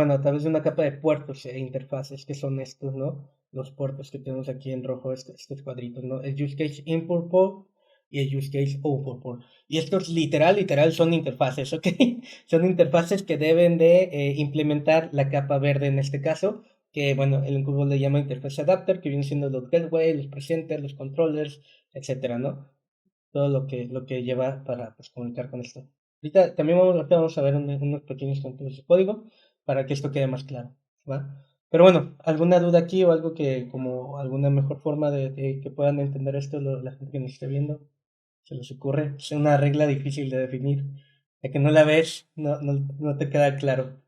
de una capa de puertos e interfaces, que son estos, ¿no? Los puertos que tenemos aquí en rojo, estos cuadritos, ¿no? El use case import port y el use case output port. Y estos literal son interfaces, ¿ok? Son interfaces que deben de implementar la capa verde en este caso, que bueno, el Google le llama interface adapter, que viene siendo los gateway, los presenters, los controllers, etcétera, ¿no? Todo lo que lleva para pues, comunicar con esto. Ahorita también vamos a ver unos pequeños ejemplos de código para que esto quede más claro, ¿va? Pero bueno, ¿alguna duda aquí o algo que, como alguna mejor forma de que puedan entender esto la gente que nos esté viendo? ¿Se les ocurre? Es una regla difícil de definir. De que no la ves, no te queda claro.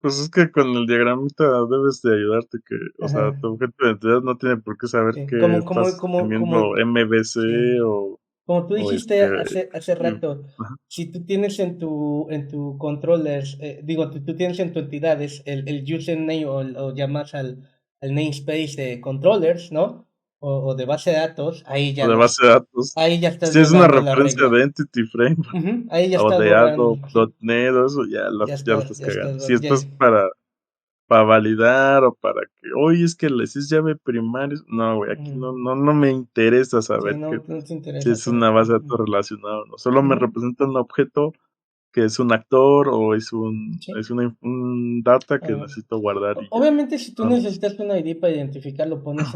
Pues es que con el diagramita debes de ayudarte que, o sea, Ajá, tu objeto de identidad no tiene por qué saber sí. que estás teniendo MVC Sí. Como tú o dijiste hace y- rato, ajá, si tú tienes en tu controllers, digo, tú tienes en tu entidades el username o llamas al namespace de controllers, ¿no? O de base de datos, o de base de datos. ahí ya estás Si es una violando la referencia regla. de Entity Frame Ujú, ahí ya o estás de borrando, algo sí, .NET o eso, ya la estás ya cagando. estás, Si ya, estás para validar o para que, oye, es que le es llave primaria. No, güey, aquí ujú, no me interesa sí, saber que no te si interesa, es una base de datos relacionada o no. Solo me ujú, representa un objeto que es un actor o sí. un data que Ah, necesito guardar y ya. obviamente, si tú No, necesitas un ID para identificar, lo pones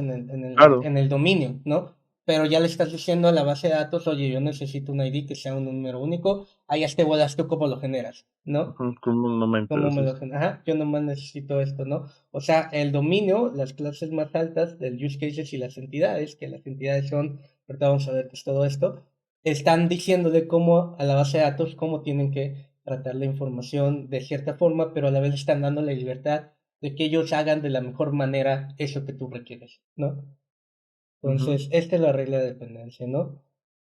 claro, en el dominio, ¿no? Pero ya le estás diciendo a la base de datos, oye, yo necesito un ID que sea un número único, ahí ya te vuelas tú cómo lo generas, ¿no? ujú, como no me ¿Cómo me interesa lo eso. generas? Ajá, yo nomás necesito esto, ¿no? O sea, el dominio, las clases más altas del use cases y las entidades, que las entidades son, ahorita vamos a ver qué es todo esto, están diciéndole cómo a la base de datos, cómo tienen que tratar la información de cierta forma, pero a la vez están dando la libertad de que ellos hagan de la mejor manera eso que tú requieres, ¿no? Ujú, Entonces, esta es la regla de dependencia, ¿no?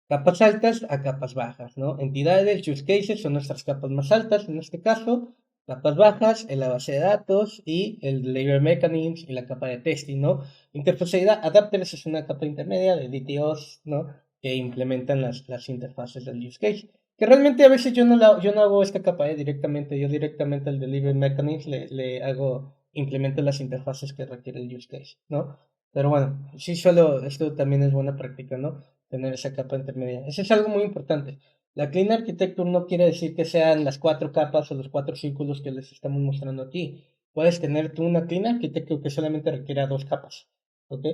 Capas altas a capas bajas, ¿no? Entidades, use cases son nuestras capas más altas en este caso, capas bajas en la base de datos y el delivery mechanisms y la capa de testing, ¿no? Interface adapters es una capa intermedia de DTOs, ¿no? Que implementan las interfaces del use case. Que realmente a veces yo no hago esta capa directamente, yo directamente al delivery mechanism le hago, implemento las interfaces que requiere el use case, ¿no? Pero bueno, sí, solo esto también es buena práctica, ¿no? Tener esa capa intermedia. Eso es algo muy importante. La Clean Architecture no quiere decir que sean las 4 capas o los 4 círculos que les estamos mostrando aquí. Puedes tener tú una Clean Architecture que solamente requiera 2 capas, ¿ok?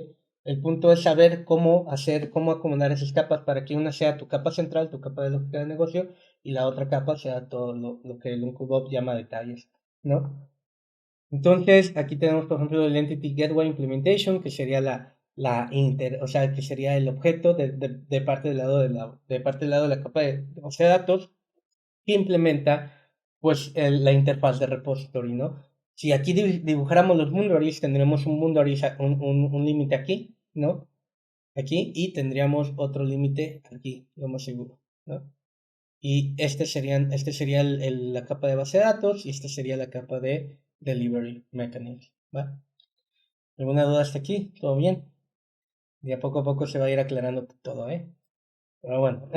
El punto es saber cómo hacer, cómo acomodar esas capas para que una sea tu capa central, tu capa de lógica de negocio, y la otra capa sea todo lo que el Uncle Bob llama detalles, ¿no? Entonces, aquí tenemos, por ejemplo, el Entity Gateway Implementation, que sería o sea, que sería el objeto de parte del lado de parte del lado de la capa de base de datos, que implementa, pues, la interfaz de repository, ¿no? Si aquí dibujáramos los boundaries, tendríamos un boundaries, un límite aquí, ¿no? Aquí, y tendríamos otro límite aquí, lo más seguro, ¿no? Y este sería la capa de base de datos y esta sería la capa de delivery mechanism, ¿va? ¿Alguna duda hasta aquí? ¿Todo bien? Y a poco se va a ir aclarando todo, ¿eh? Pero bueno,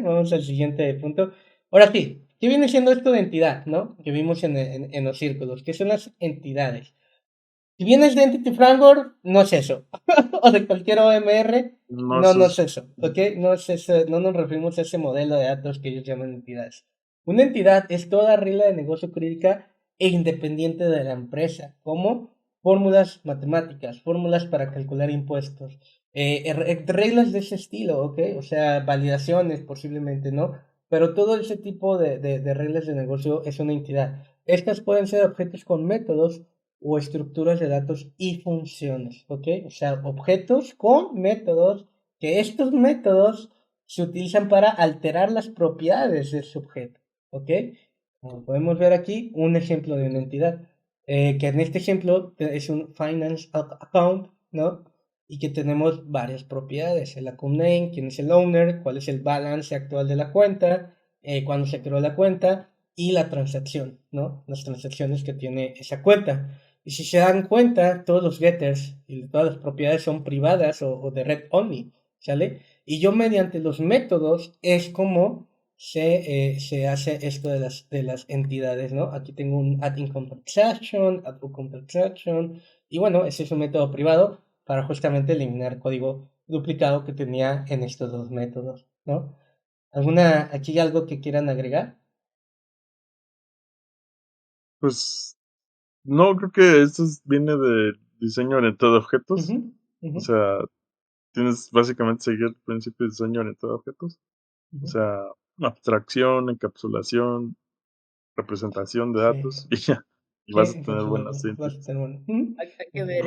vamos al siguiente punto. Ahora sí, ¿qué viene siendo esto de entidad, no? Que vimos en los círculos. ¿Qué son las entidades? Si vienes de Entity Framework, no es eso. O de cualquier OMR, No, no es eso. ¿Ok? No es eso, no nos referimos a ese modelo de datos que ellos llaman entidades. Una entidad es toda regla de negocio jurídica e independiente de la empresa, como fórmulas matemáticas, fórmulas para calcular impuestos, reglas de ese estilo, ¿ok? O sea, validaciones posiblemente, ¿no? Pero todo ese tipo de reglas de negocio es una entidad. Estas pueden ser objetos con métodos o estructuras de datos y funciones, ¿ok? O sea, objetos con métodos, que estos métodos se utilizan para alterar las propiedades de ese objeto, ¿ok? Como podemos ver aquí, un ejemplo de una entidad, que en este ejemplo es un finance account, ¿no? Y que tenemos varias propiedades, el account name, quién es el owner, cuál es el balance actual de la cuenta, cuándo se creó la cuenta y la transacción, ¿no? Las transacciones que tiene esa cuenta. Y si se dan cuenta, todos los getters y todas las propiedades son privadas o de red only, ¿sale? Y yo mediante los métodos es como se hace esto de las entidades, ¿no? Aquí tengo un add income transaction, add outcome transaction, y bueno, ese es un método privado para justamente eliminar código duplicado que tenía en estos dos métodos, ¿no? Aquí algo que quieran agregar? pues no, creo que viene de diseño orientado a objetos. Ujú, O ujú, sea, tienes básicamente seguir el principio de diseño orientado a objetos. O ujú. sea, abstracción, encapsulación, representación de Sí, datos y ya. Y sí, vas a tener buenas encapsulado, vas a síntesis. tener bueno. Ujú. Hay que ver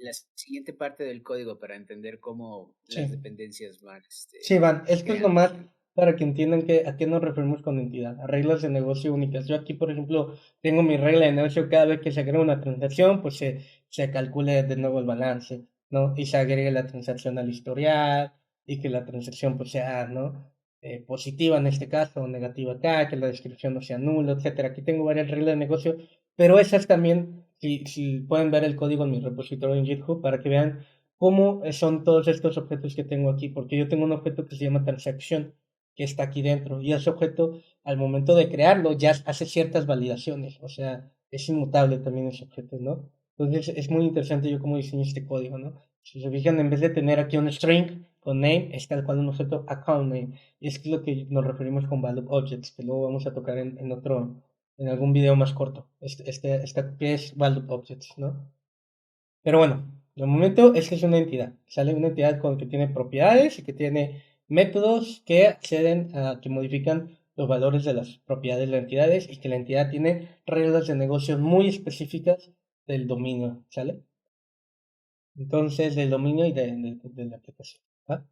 la siguiente parte del código para entender cómo las Sí. dependencias van Sí, Van, esto es lo creando. más para que entiendan a qué nos referimos con entidad, a reglas de negocio únicas. Yo aquí, por ejemplo, tengo mi regla de negocio, cada vez que se agrega una transacción, pues se calcule de nuevo el balance, ¿no? Y se agregue la transacción al historial, y que la transacción pues sea, ¿no? Positiva en este caso, o negativa acá, que la descripción no sea nula, etcétera. Aquí tengo varias reglas de negocio, pero esas también, si pueden ver el código en mi repositorio en GitHub, para que vean cómo son todos estos objetos que tengo aquí, porque yo tengo un objeto que se llama transacción, que está aquí dentro, y ese objeto, al momento de crearlo, ya hace ciertas validaciones, o sea, es inmutable también ese objeto, ¿no? Entonces es muy interesante yo cómo diseño este código, ¿no? Si se fijan, en vez de tener aquí un string con name, es tal cual un objeto account name, y es lo que nos referimos con value objects, que luego vamos a tocar en algún video más corto, que es value objects, ¿no? Pero bueno, de momento es que es una entidad. Sale una entidad que tiene propiedades y que tiene métodos que acceden que modifican los valores de las propiedades de las entidades y que la entidad tiene reglas de negocios muy específicas del dominio, ¿sale? Entonces, del dominio y de la aplicación. ¿Va?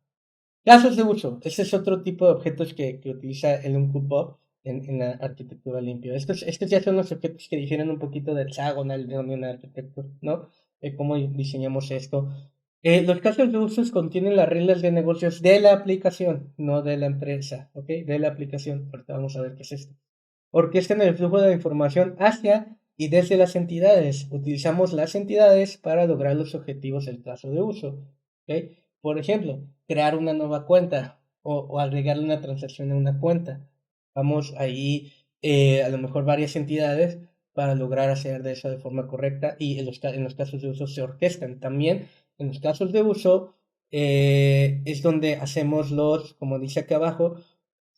Casos de uso. Ese es otro tipo de objetos que utiliza el Uncle en la arquitectura limpia. Estos ya son los objetos que difieren un poquito del Hexagonal de Onion Architecture, ¿no? Cómo diseñamos esto. Los casos de usos contienen las reglas de negocios de la aplicación, no de la empresa, ¿ok? De la aplicación. Ahorita vamos a ver qué es esto. Orquestan el flujo de información hacia y desde las entidades. Utilizamos las entidades para lograr los objetivos del caso de uso. ¿Ok? Por ejemplo, crear una nueva cuenta o agregarle una transacción a una cuenta. Vamos ahí a lo mejor varias entidades para lograr hacer de eso de forma correcta y en los casos de uso se orquestan. También En los casos de uso es donde hacemos como dice acá abajo,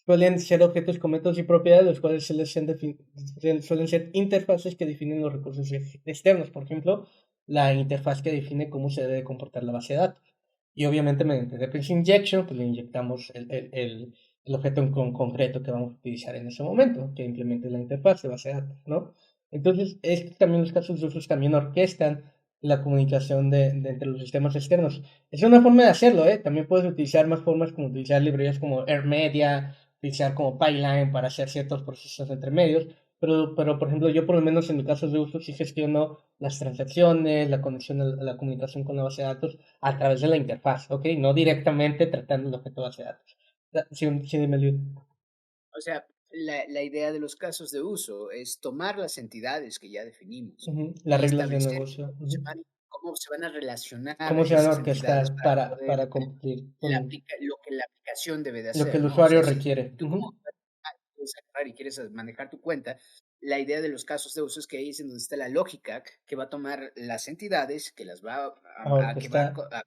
suelen ser objetos con métodos y propiedades, los cuales suelen ser interfaces que definen los recursos externos. Por ejemplo, la interfaz que define cómo se debe comportar la base de datos. Y obviamente mediante dependency injection, pues le inyectamos el objeto concreto que vamos a utilizar en ese momento, que implemente la interfaz de base de datos, ¿no? Entonces, también los casos de usos también orquestan la comunicación entre los sistemas externos. Es una forma de hacerlo, ¿eh? También puedes utilizar más formas como utilizar librerías como AirMedia, utilizar como Pipeline para hacer ciertos procesos entre medios. Pero, por ejemplo, yo por lo menos en mi caso de uso sí gestiono las transacciones, la conexión la comunicación con la base de datos a través de la interfaz, ¿ok? No directamente tratando el objeto de base de datos. Sí, sí, dime, Luis. O sea, la idea de los casos de uso es tomar las entidades que ya definimos Las y reglas de establecer negocio. cómo se van a relacionar Cómo se van a esas entidades orquestar para poder para cumplir con lo que la aplicación debe de lo que hacer, el ¿no? O sea, usuario si requiere. tú como quieres agarrar y quieres manejar tu cuenta, la idea de los casos de uso es que ahí es en donde está la lógica que va a tomar las entidades, que las va A que va orquestar. a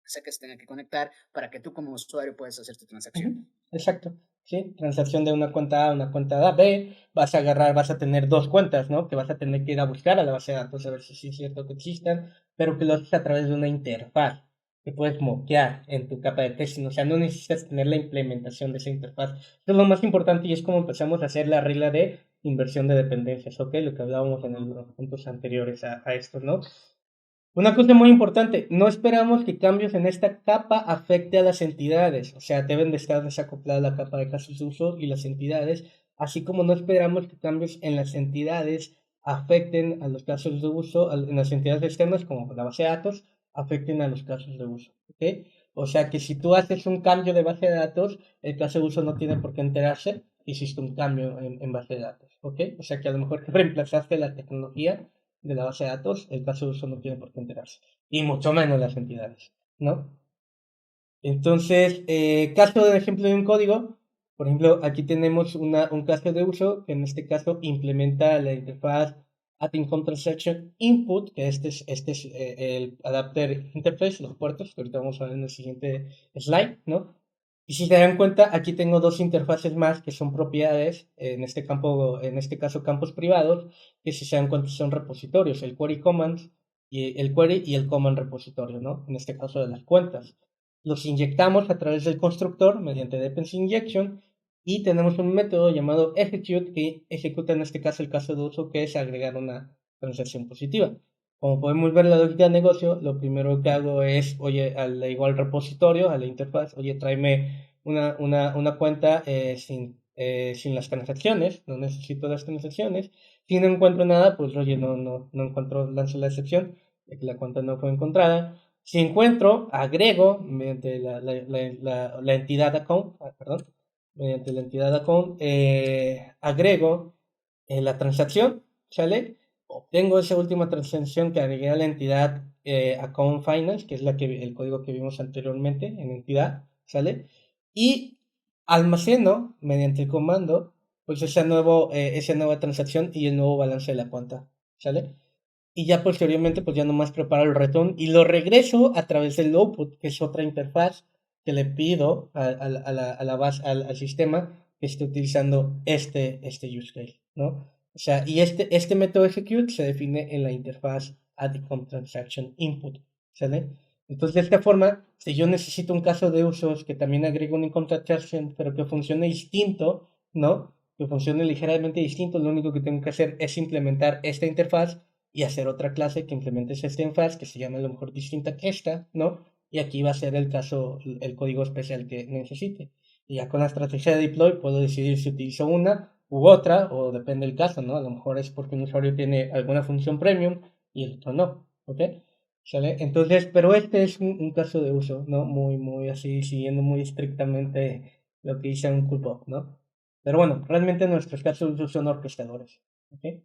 hacer que se tengan que conectar para que tú como usuario puedas hacer tu Ujú, transacción. exacto. Sí, transacción de una cuenta A a una cuenta B, vas a tener dos cuentas, ¿no? Que vas a tener que ir a buscar a la base de datos a ver si sí es cierto que existan, pero que lo haces a través de una interfaz que puedes moquear en tu capa de testing, o sea, no necesitas tener la implementación de esa interfaz. Eso es lo más importante y es como empezamos a hacer la regla de inversión de dependencias, ¿ok? Lo que hablábamos en los puntos anteriores a esto, ¿no? Una cosa muy importante, no esperamos que cambios en esta capa afecte a las entidades, o sea, deben de estar desacopladas la capa de casos de uso y las entidades, así como no esperamos que cambios en las entidades afecten a los casos de uso, en las entidades externas como la base de datos, afecten a los casos de uso, ¿ok? O sea que si tú haces un cambio de base de datos, el caso de uso no tiene por qué enterarse que hiciste un cambio en base de datos, ¿ok? O sea que a lo mejor reemplazaste la tecnología de la base de datos, el caso de uso no tiene por qué enterarse. Y mucho menos las entidades, ¿no? Entonces, caso de ejemplo de un código, por ejemplo, aquí tenemos un caso de uso que en este caso implementa la interfaz Add Transaction Input, que este es el Adapter Interface, los puertos, que ahorita vamos a ver en el siguiente slide, ¿no? Y si se dan cuenta, aquí tengo dos interfaces más que son propiedades, en este caso campos privados, que si se dan cuenta son repositorios, el query commands y el command repositorio, ¿no? En este caso de las cuentas. Los inyectamos a través del constructor mediante dependency injection y tenemos un método llamado execute que ejecuta en este caso el caso de uso que es agregar una transacción positiva. Como podemos ver en la lógica de negocio, lo primero que hago es, oye, al igual repositorio, a la interfaz, oye, tráeme una cuenta sin las transacciones, no necesito las transacciones. Si no encuentro nada, pues oye, no encuentro, lanzo la excepción de que la cuenta no fue encontrada. Si encuentro, agrego mediante la entidad account, perdón, mediante la entidad account, agrego la transacción, ¿sale? Obtengo esa última transacción que agregué a la entidad account finance, que es el código que vimos anteriormente en entidad, ¿sale? Y almaceno mediante el comando, pues esa nueva transacción y el nuevo balance de la cuenta, ¿sale? Y ya posteriormente pues ya nomás preparo el return y lo regreso a través del output, que es otra interfaz que le pido a la base, al sistema que esté utilizando este use case, ¿no? O sea, y este método execute se define en la interfaz add transaction input, ¿sale? Entonces, de esta forma, si yo necesito un caso de usos que también agregue un income transaction, pero que funcione distinto, ¿no? Que funcione ligeramente distinto, lo único que tengo que hacer es implementar esta interfaz y hacer otra clase que implemente esta interfaz que se llama a lo mejor distinta que esta, ¿no? Y aquí va a ser el caso, el código especial que necesite. Y ya con la estrategia de deploy puedo decidir si utilizo una u otra, o depende del caso, ¿no? A lo mejor es porque un usuario tiene alguna función premium y el otro no, ¿ok? ¿Sale? Entonces, pero este es un caso de uso, ¿no? Muy así, siguiendo muy estrictamente lo que dice un culpop, ¿no? Pero bueno, realmente nuestros casos de uso son orquestadores, ¿ok?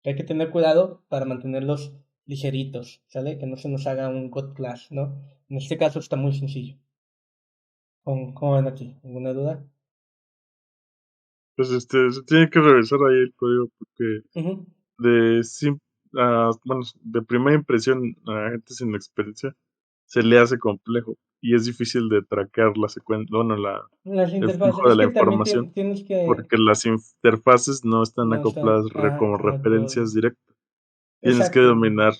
Hay que tener cuidado para mantenerlos ligeritos, ¿sale? Que no se nos haga un God Clash, ¿no? En este caso está muy sencillo. ¿Cómo ven aquí? ¿Alguna duda? Pues se tiene que revisar ahí el código porque Ujú, de, sim- bueno, de primera impresión a gente sin experiencia, se le hace complejo y es difícil de traquear la secuencia, bueno, Las el interfaces, flujo de es la que también información, tienes que... porque las interfaces no están No, está acopladas como al referencias código. directas. Tienes que Exacto. dominar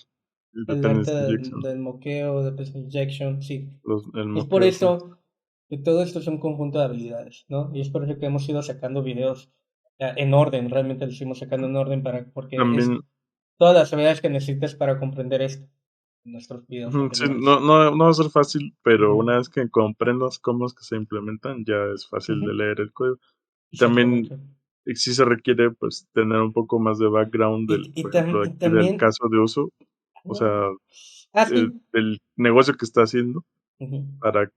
el El dependency arte injection, del moqueo, de pues, injection, sí. el Y es por moqueo, sí. eso que todo esto es un conjunto de habilidades, ¿no? Y es por eso que hemos ido sacando videos en orden, realmente los hicimos sacando en orden porque es También, todas las habilidades que necesitas para comprender esto en nuestros videos sí, anteriores. no va a ser fácil, pero Ujú, una vez que comprendas cómo es que se implementan, ya es fácil de ujú. leer el código. Y Sí, también correcto. sí se requiere pues tener un poco más de background Y, del, por ejemplo, y aquí del también... caso de uso, o sea, ¿no? Ah, sí. del negocio que está haciendo Ujú. para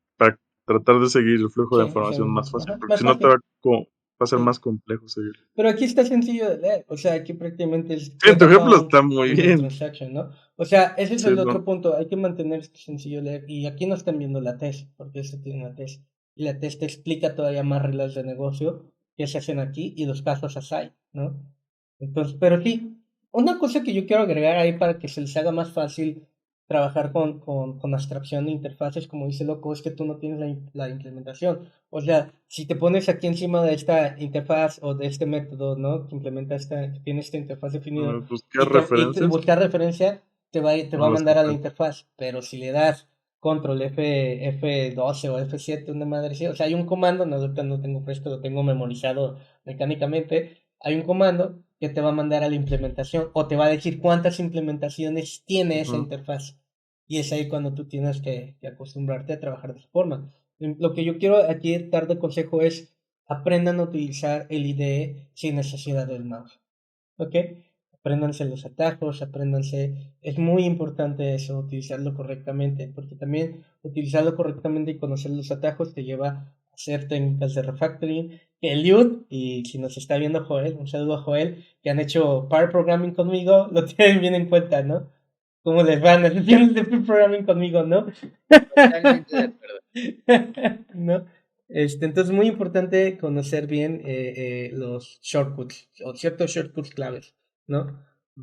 tratar de seguir el flujo Sí, de o sea, información más fácil, ajá, porque más si no te va, fácil. va a ser Sí. más complejo seguir. Pero aquí está sencillo de leer, o sea, aquí prácticamente es Sí, en get tu ejemplo account está muy y get bien. transaction, ¿no? O sea, ese es Sí, el no, otro punto, hay que mantener esto sencillo de leer. Y aquí no están viendo la test, porque esto tiene una test. Y la test te explica todavía más reglas de negocio que se hacen aquí y los casos aside, ¿no? Entonces, pero sí, una cosa que yo quiero agregar ahí para que se les haga más fácil trabajar con abstracción de interfaces, como dice Loco, es que tú no tienes la implementación. O sea, si te pones aquí encima de esta interfaz o de este método, ¿no? Que implementa que tiene esta interfaz definido buscar y referencias buscar referencia, te va no a las mandar a la encuentro. interfaz. Pero si le das control F12 o F7, una madre así, o sea, hay un comando, no, ahorita no tengo puesto, lo tengo memorizado mecánicamente, hay un comando que te va a mandar a la implementación o te va a decir cuántas implementaciones tiene esa Ujú, interfaz. Y es ahí cuando tú tienes que acostumbrarte a trabajar de esa forma. Lo que yo quiero aquí dar de consejo es aprendan a utilizar el IDE sin necesidad del mouse. ¿Ok? Apréndanse los atajos, apréndanse. Es muy importante eso, utilizarlo correctamente, porque también utilizarlo correctamente y conocer los atajos te lleva a hacer técnicas de refactoring. Eliud, y si nos está viendo Joel, un saludo a Joel, que han hecho pair programming conmigo, lo tienen bien en cuenta, ¿no? ¿Cómo les van las sesiones de pair programming conmigo, no? Totalmente de acuerdo. ¿No? Entonces es muy importante conocer bien los shortcuts o ciertos shortcuts claves, ¿no?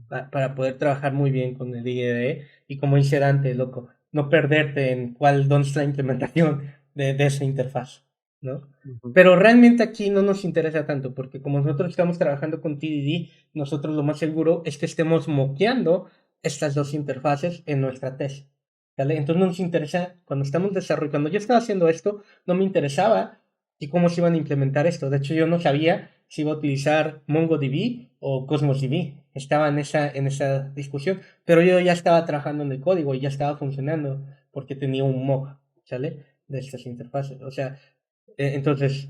Para poder trabajar muy bien con el IDE y como dice Dante, loco, no perderte en dónde está la implementación de esa interfaz, ¿no? ujú. Pero realmente aquí no nos interesa tanto porque como nosotros estamos trabajando con TDD, nosotros lo más seguro es que estemos moqueando estas dos interfaces en nuestra test. ¿Vale? Entonces no nos interesa, cuando estamos desarrollando, cuando yo estaba haciendo esto, no me interesaba y cómo se iban a implementar esto. De hecho, yo no sabía si iba a utilizar MongoDB o CosmosDB. Estaba en esa discusión, pero yo ya estaba trabajando en el código y ya estaba funcionando porque tenía un mock, ¿sale? De estas interfaces. O sea, entonces,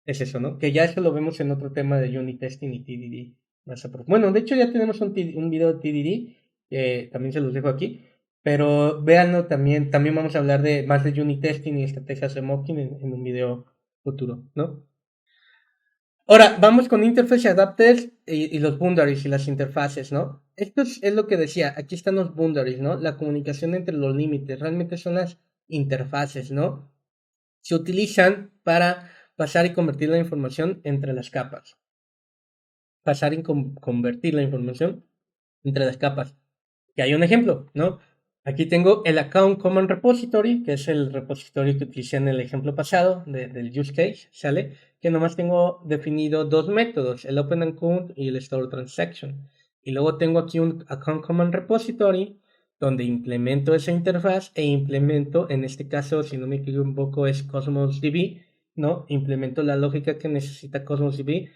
es eso, ¿no? Que ya eso lo vemos en otro tema de unit testing y TDD. Bueno, de hecho ya tenemos un video de TDD, también se los dejo aquí, pero véanlo también, también vamos a hablar de más de unit testing y estrategias de mocking en un video futuro, ¿no? Ahora, vamos con interface adapters y los boundaries y las interfaces, ¿no? Esto es lo que decía, aquí están los boundaries, ¿no? La comunicación entre los límites, realmente son las interfaces, ¿no? Se utilizan para pasar y convertir la información entre las capas. Pasar y convertir la información entre las capas. Que hay un ejemplo, ¿no? Aquí tengo el account common repository, que es el repositorio que utilicé en el ejemplo pasado del use case, ¿sale? Que nomás tengo definido dos métodos, el open account y el store transaction. Y luego tengo aquí un account common repository donde implemento esa interfaz e implemento, en este caso, si no me equivoco, es Cosmos DB, ¿no? Implemento la lógica que necesita Cosmos DB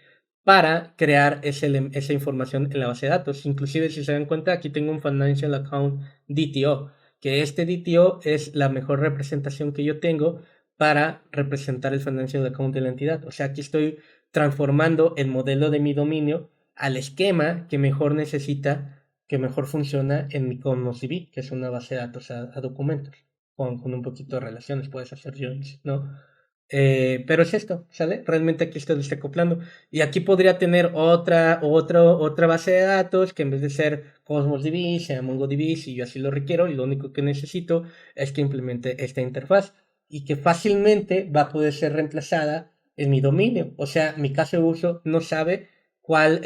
para crear esa información en la base de datos. Inclusive, si se dan cuenta, aquí tengo un Financial Account DTO, que este DTO es la mejor representación que yo tengo para representar el Financial Account de la entidad. O sea, aquí estoy transformando el modelo de mi dominio al esquema que mejor necesita, que mejor funciona en mi Cosmos DB, que es una base de datos a documentos, con un poquito de relaciones, puedes hacer joins, ¿no? Pero es esto, ¿sale? Realmente aquí esto lo está acoplando. Y aquí podría tener otra base de datos que en vez de ser Cosmos DB, sea MongoDB, si yo así lo requiero, y lo único que necesito es que implemente esta interfaz y que fácilmente va a poder ser reemplazada en mi dominio. O sea, mi caso de uso no sabe cuál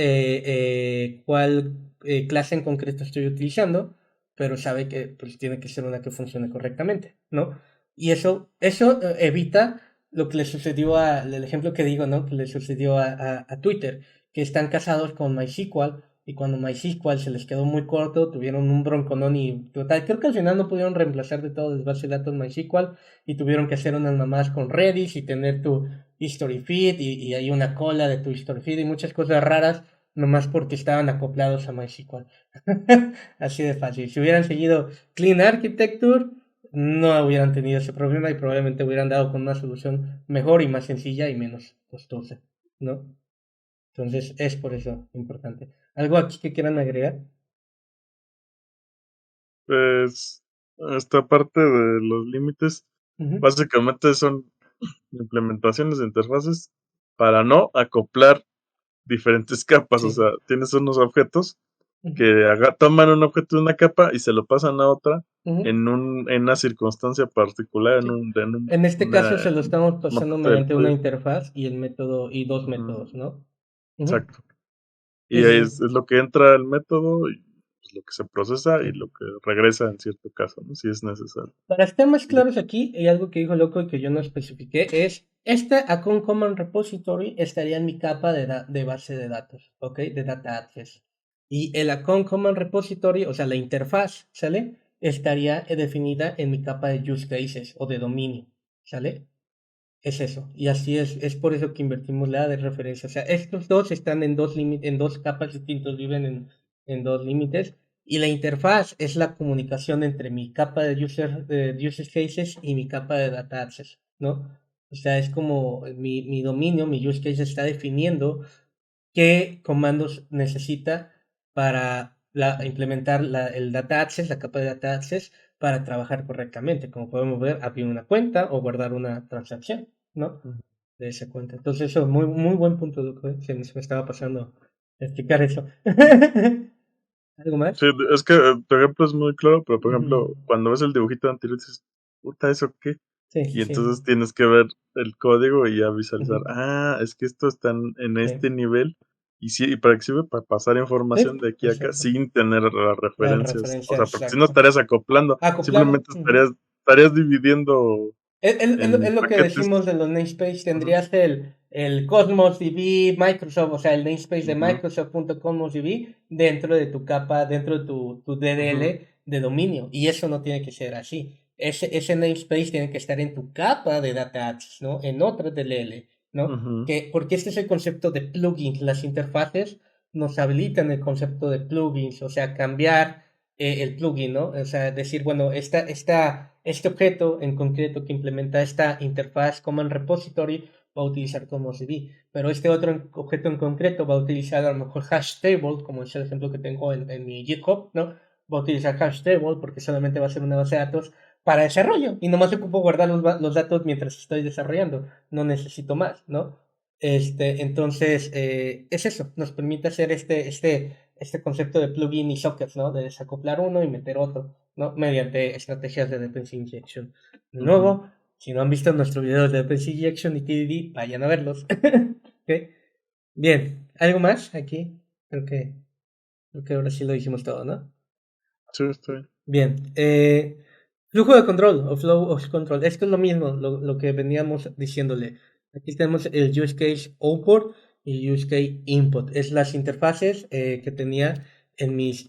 clase en concreto estoy utilizando, pero sabe que pues tiene que ser una que funcione correctamente, ¿no? Y eso evita lo que le sucedió el ejemplo que digo, ¿no? Que le sucedió a Twitter, que están casados con MySQL y cuando MySQL se les quedó muy corto, tuvieron un bronconón y total, creo que al final no pudieron reemplazar de todo el base de datos MySQL y tuvieron que hacer unas mamadas con Redis y tener tu history feed y hay una cola de tu history feed y muchas cosas raras nomás porque estaban acoplados a MySQL. Así de fácil. Si hubieran seguido Clean Architecture, no hubieran tenido ese problema y probablemente hubieran dado con una solución mejor y más sencilla y menos costosa, ¿no? Entonces es por eso importante. ¿Algo aquí que quieran agregar? Pues esta parte de los límites básicamente son implementaciones de interfaces para no acoplar diferentes capas. Sí. O sea, tienes unos objetos que toman un objeto de una capa y se lo pasan a otra en una circunstancia particular, Sí. en En este caso se lo estamos una pasando parte del mediante una código. interfaz y el método y dos métodos, ¿no? Exacto. Sí, Y sí, ahí sí. es lo que entra al método y pues, lo que se procesa y Sí. lo que regresa en cierto caso, ¿no? Si es necesario. Para estar más claros aquí, hay algo que dijo Loco y que yo no especifiqué, es este Account Common Repository estaría en mi capa de base de datos, ¿ok? De Data Access. Y el Account Common Repository, o sea, la interfaz, ¿sale? Estaría definida en mi capa de use cases o de dominio, ¿sale? Es eso. Y así es por eso que invertimos la de referencia. O sea, estos dos están en dos capas distintos, viven en dos límites. Y la interfaz es la comunicación entre mi capa de user cases y mi capa de data access, ¿no? O sea, es como mi dominio, mi use case está definiendo qué comandos necesita para implementar el data access, la capa de data access, para trabajar correctamente. Como podemos ver, abrir una cuenta o guardar una transacción, ¿no? Ujú. De esa cuenta. Entonces, eso, muy, muy buen punto, Duco, ¿eh? Se me estaba pasando a explicar eso. ¿Algo más? Sí, es que tu ejemplo es muy claro, pero por ejemplo, Ujú. cuando ves el dibujito anterior dices, puta, ¿eso qué? Sí, sí, Y sí. entonces tienes que ver el código y ya visualizar, Ujú. es que esto está en Sí. este nivel y sí, y para que sirve para pasar Sí, información de aquí a acá exacto. sin tener las La referencias. O referencia, sea, porque si no exacto. estarías acoplando, Acoplando. simplemente Ujú. estarías dividiendo en Es lo que paquetes. decimos de los namespace. Ujú, Tendrías el Cosmos DB Microsoft, o sea, el namespace de ujú, Microsoft.cosmos DB dentro de tu capa, dentro de tu ujú, DDL de dominio. Y eso no tiene que ser así. Ese namespace tiene que estar en tu capa de Data Access, ¿no? En otra DLL, ¿no? ujú, Porque este es el concepto de plugins. Las interfaces nos habilitan el concepto de plugins, o sea, cambiar el plugin, ¿no? O sea, decir, bueno, este objeto en concreto que implementa esta interfaz Command Repository va a utilizar Cosmos DB, pero este otro objeto en concreto va a utilizar a lo mejor hash table, como es el ejemplo que tengo en mi GitHub, ¿no? Va a utilizar hash table porque solamente va a ser una base de datos para desarrollo y nomás ocupo guardar los datos mientras estoy desarrollando, no necesito más, ¿no? Entonces, es eso, nos permite hacer este concepto de plugin y sockets, ¿no? De desacoplar uno y meter otro, ¿no? Mediante estrategias de dependency injection. De ujú. nuevo, si no han visto nuestros videos de dependency injection y TDD, vayan a verlos. ¿Okay? Bien, ¿algo más aquí? Creo que ahora sí lo dijimos todo, ¿no? Sí, está bien. Bien, flujo de control o flow of control. Esto es lo mismo, lo que veníamos diciéndole. Aquí tenemos el use case output y use case input. Es las interfaces que tenía en mis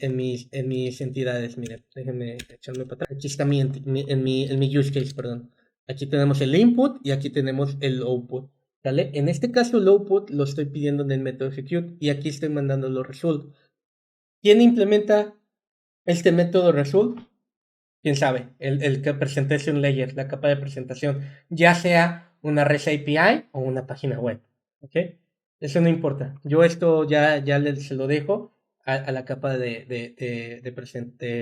entidades. Miren, déjenme echarme para atrás. Aquí está en mi use case, perdón. Aquí tenemos el input y aquí tenemos el output. ¿Vale? En este caso el output lo estoy pidiendo en el método execute y aquí estoy mandando los results. ¿Quién implementa este método result? Quién sabe, el que presentation layer, la capa de presentación, ya sea una REST API o una página web. ¿Ok? Eso no importa. Yo esto ya se lo dejo a la capa de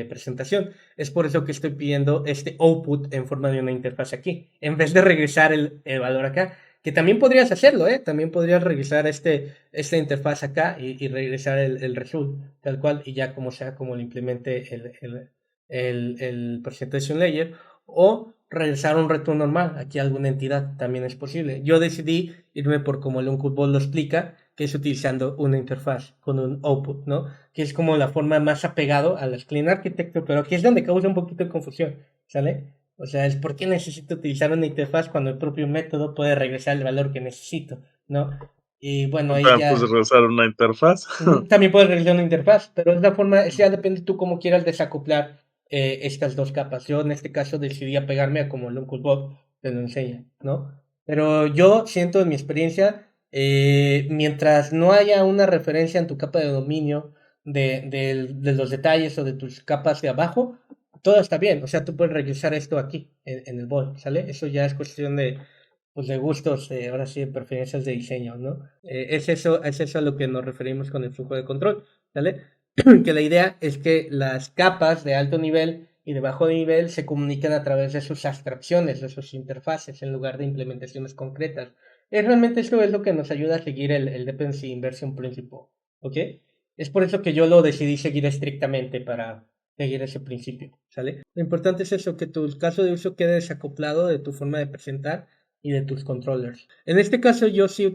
presentación. Es por eso que estoy pidiendo este output en forma de una interfaz aquí, en vez de regresar el valor acá. Que también podrías hacerlo, ¿eh? También podrías regresar esta interfaz acá y regresar el result, tal cual, y ya como sea, como lo implemente el presentation layer, o regresar un retorno normal aquí a alguna entidad también es posible. Yo decidí irme por como el Uncle Ball lo explica, que es utilizando una interfaz con un output, ¿no? Que es como la forma más apegado a las Clean Architecture, pero aquí es donde causa un poquito de confusión, ¿sale? O sea, es por qué necesito utilizar una interfaz cuando el propio método puede regresar el valor que necesito, ¿no? Y bueno, ahí También puse ya... regresar una interfaz. También puedes regresar una interfaz, pero es la forma, ya depende tú cómo quieras desacoplar estas dos capas. Yo en este caso decidí apegarme a como el Uncle Bob te lo enseña, ¿no? Pero yo siento en mi experiencia, mientras no haya una referencia en tu capa de dominio de los detalles o de tus capas de abajo, todo está bien. O sea, tú puedes regresar esto aquí, en el bol, ¿sale? Eso ya es cuestión de, pues, de gustos, ahora sí, de preferencias de diseño, ¿no? Es eso a lo que nos referimos con el flujo de control, ¿sale? Que la idea es que las capas de alto nivel y de bajo nivel se comunican a través de sus abstracciones, de sus interfaces, en lugar de implementaciones concretas. Realmente esto es lo que nos ayuda a seguir el Dependency Inversion Principle, ¿ok? Es por eso que yo lo decidí seguir estrictamente para seguir ese principio, ¿sale? Lo importante es eso, que tu caso de uso quede desacoplado de tu forma de presentar y de tus controllers. En este caso yo sí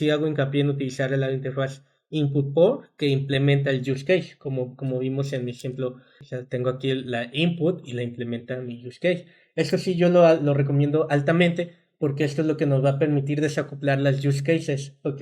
hago hincapié en utilizar la interfaz input port que implementa el use case, como vimos en mi ejemplo. O sea, tengo aquí la input y la implementa mi use case. Eso sí yo lo recomiendo altamente porque esto es lo que nos va a permitir desacoplar las use cases, ¿ok?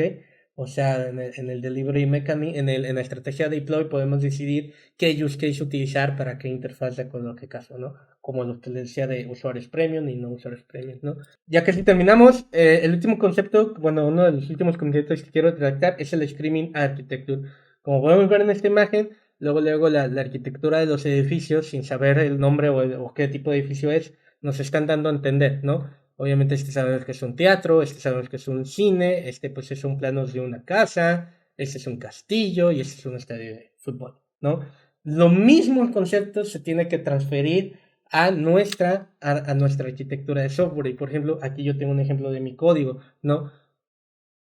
O sea, en el delivery mechanism, en la estrategia de deploy podemos decidir qué use case utilizar para qué interfaz de acuerdo a qué caso, ¿no? Como lo que les decía de usuarios premium y no usuarios premium, ¿no? Ya que si terminamos, el último concepto, bueno, uno de los últimos conceptos que quiero tratar es el Screaming Architecture. Como podemos ver en esta imagen, luego la arquitectura de los edificios, sin saber el nombre o qué tipo de edificio es, nos están dando a entender, ¿no? Obviamente este sabemos que es un teatro, este sabemos que es un cine, este pues son planos de una casa, este es un castillo y este es un estadio de fútbol, ¿no? Lo mismo el concepto se tiene que transferir a nuestra arquitectura de software. Y por ejemplo, aquí yo tengo un ejemplo de mi código, ¿no?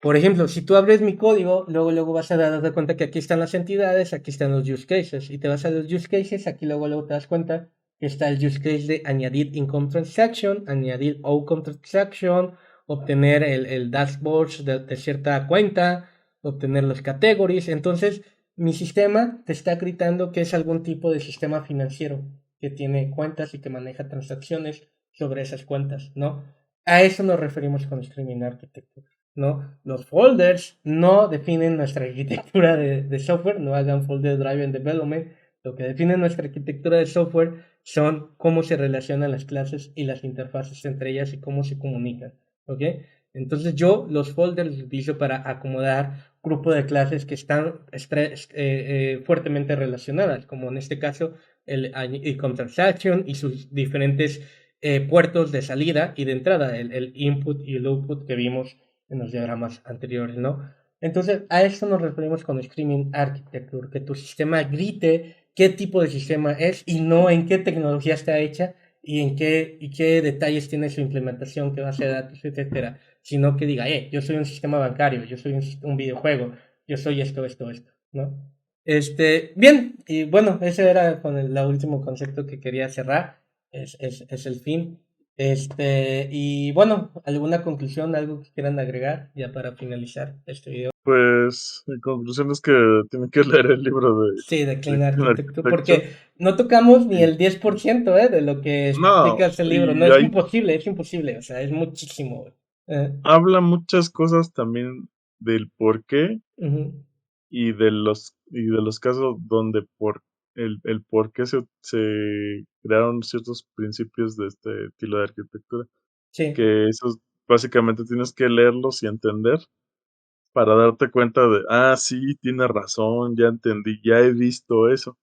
Por ejemplo, si tú abres mi código, luego vas a darte cuenta que aquí están las entidades, aquí están los use cases. Y te vas a los use cases, aquí luego te das cuenta que está el use case de añadir income transaction, añadir outcome transaction, obtener el dashboard de cierta cuenta, obtener los categories. Entonces, mi sistema te está gritando que es algún tipo de sistema financiero que tiene cuentas y que maneja transacciones sobre esas cuentas, ¿no? A eso nos referimos con Streaming Architecture, ¿no? Los folders no definen nuestra arquitectura de software, no hagan folder driven development. Lo que define nuestra arquitectura de software son cómo se relacionan las clases y las interfaces entre ellas y cómo se comunican, ¿ok? Entonces yo los folders los utilizo para acomodar grupo de clases que están fuertemente relacionadas, como en este caso el income transaction y sus diferentes puertos de salida y de entrada, el input y el output que vimos en los diagramas anteriores, ¿no? Entonces, a eso nos referimos con Screaming Architecture, que tu sistema grite qué tipo de sistema es y no en qué tecnología está hecha y qué detalles tiene su implementación, qué base de datos, etcétera, sino que diga, yo soy un sistema bancario, yo soy un videojuego, yo soy esto, ¿no? Bien, y bueno, ese era con el último concepto que quería cerrar, es el fin. Y bueno, ¿alguna conclusión, algo que quieran agregar ya para finalizar este video? Pues mi conclusión es que tienen que leer el libro Sí, de Clean de Clean Architecture, Architecture. porque no tocamos ni Y, el 10% de lo que no, explica ese libro, no y es ahí imposible, o sea, es muchísimo, güey. habla muchas cosas también del por qué Ujú. y de los casos donde el por qué se crearon ciertos principios de este estilo de arquitectura, Sí. que esos básicamente tienes que leerlos y entender para darte cuenta de, sí, tiene razón, ya entendí, ya he visto eso.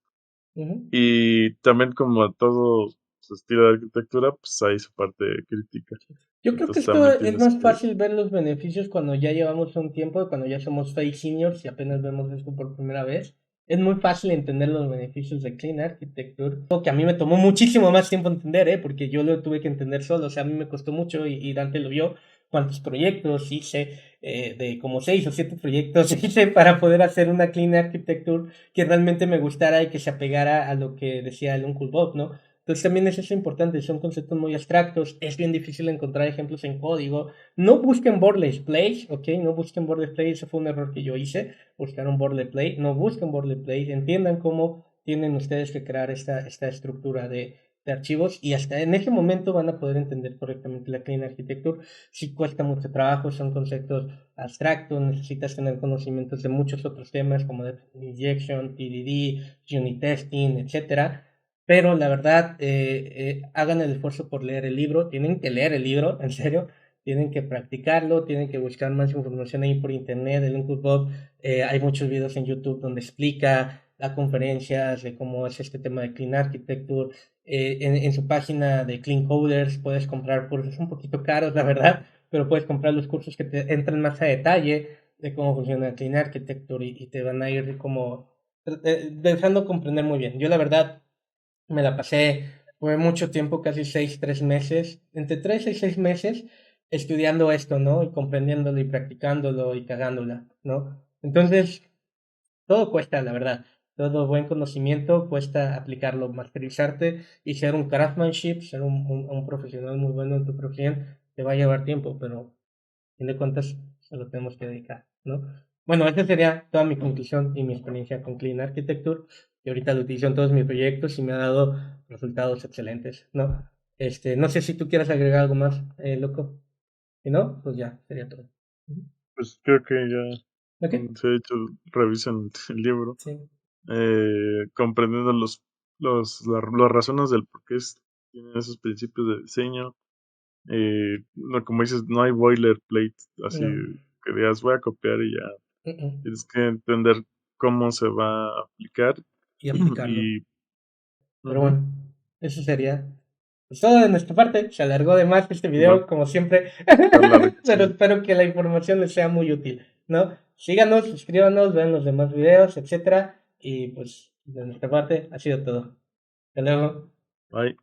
Ujú. Y también como todo su estilo de arquitectura, pues hay su parte crítica. Yo creo que Entonces esto también es tienes más que, fácil ver los beneficios cuando ya llevamos un tiempo, cuando ya somos fake seniors y apenas vemos esto por primera vez. Es muy fácil entender los beneficios de Clean Architecture, algo que a mí me tomó muchísimo más tiempo entender, porque yo lo tuve que entender solo, o sea, a mí me costó mucho y Dante lo vio, cuántos proyectos hice, de como 6 o 7 proyectos hice para poder hacer una Clean Architecture que realmente me gustara y que se apegara a lo que decía el Uncle Bob, ¿no? Entonces también es eso importante, son conceptos muy abstractos, es bien difícil encontrar ejemplos en código. No busquen boilerplate, ¿ok? No busquen boilerplate, ese fue un error que yo hice, buscar un boilerplate, no busquen boilerplate, entiendan cómo tienen ustedes que crear esta estructura de archivos y hasta en ese momento van a poder entender correctamente la Clean Architecture. Si cuesta mucho trabajo, son conceptos abstractos, necesitas tener conocimientos de muchos otros temas como de injection, TDD, unit testing, etcétera. Pero la verdad, hagan el esfuerzo por leer el libro, tienen que leer el libro, en serio, tienen que practicarlo, tienen que buscar más información ahí por internet, en LinkedIn, hay muchos videos en YouTube donde explica las conferencias de cómo es este tema de Clean Architecture. En su página de Clean Coders puedes comprar cursos un poquito caros, la verdad, pero puedes comprar los cursos que te entran más a detalle de cómo funciona Clean Architecture y te van a ir como dejando comprender muy bien. Yo la verdad me la pasé, fue mucho tiempo, casi 3 meses, entre 3 y 6 meses, estudiando esto, ¿no? Y comprendiéndolo y practicándolo y cagándola, ¿no? Entonces, todo cuesta, la verdad. Todo buen conocimiento cuesta aplicarlo, masterizarte y ser un craftsmanship, ser un profesional muy bueno en tu profesión, te va a llevar tiempo, pero a fin de cuentas se lo tenemos que dedicar, ¿no? Bueno, esa sería toda mi conclusión y mi experiencia con Clean Architecture, y ahorita lo utilizo en todos mis proyectos y me ha dado resultados excelentes, ¿no? No sé si tú quieres agregar algo más, loco. Si no, pues ya, sería todo. Pues creo que ya ¿Ok? se ha hecho, revisan el libro, Sí. comprendiendo las razones del por qué tienen esos principios de diseño. No, como dices, no hay boilerplate, así No. que digas voy a copiar y ya. Mm. Tienes que entender cómo se va a aplicar Y aplicarlo. y Pero ujú, bueno, eso sería pues todo de nuestra parte. Se alargó de más este igual video, como siempre. está largo, Pero sí. espero que la información les sea muy útil, ¿no? Síganos, suscríbanos, vean los demás videos, etcétera. Y pues de nuestra parte ha sido todo. Hasta luego. Bye.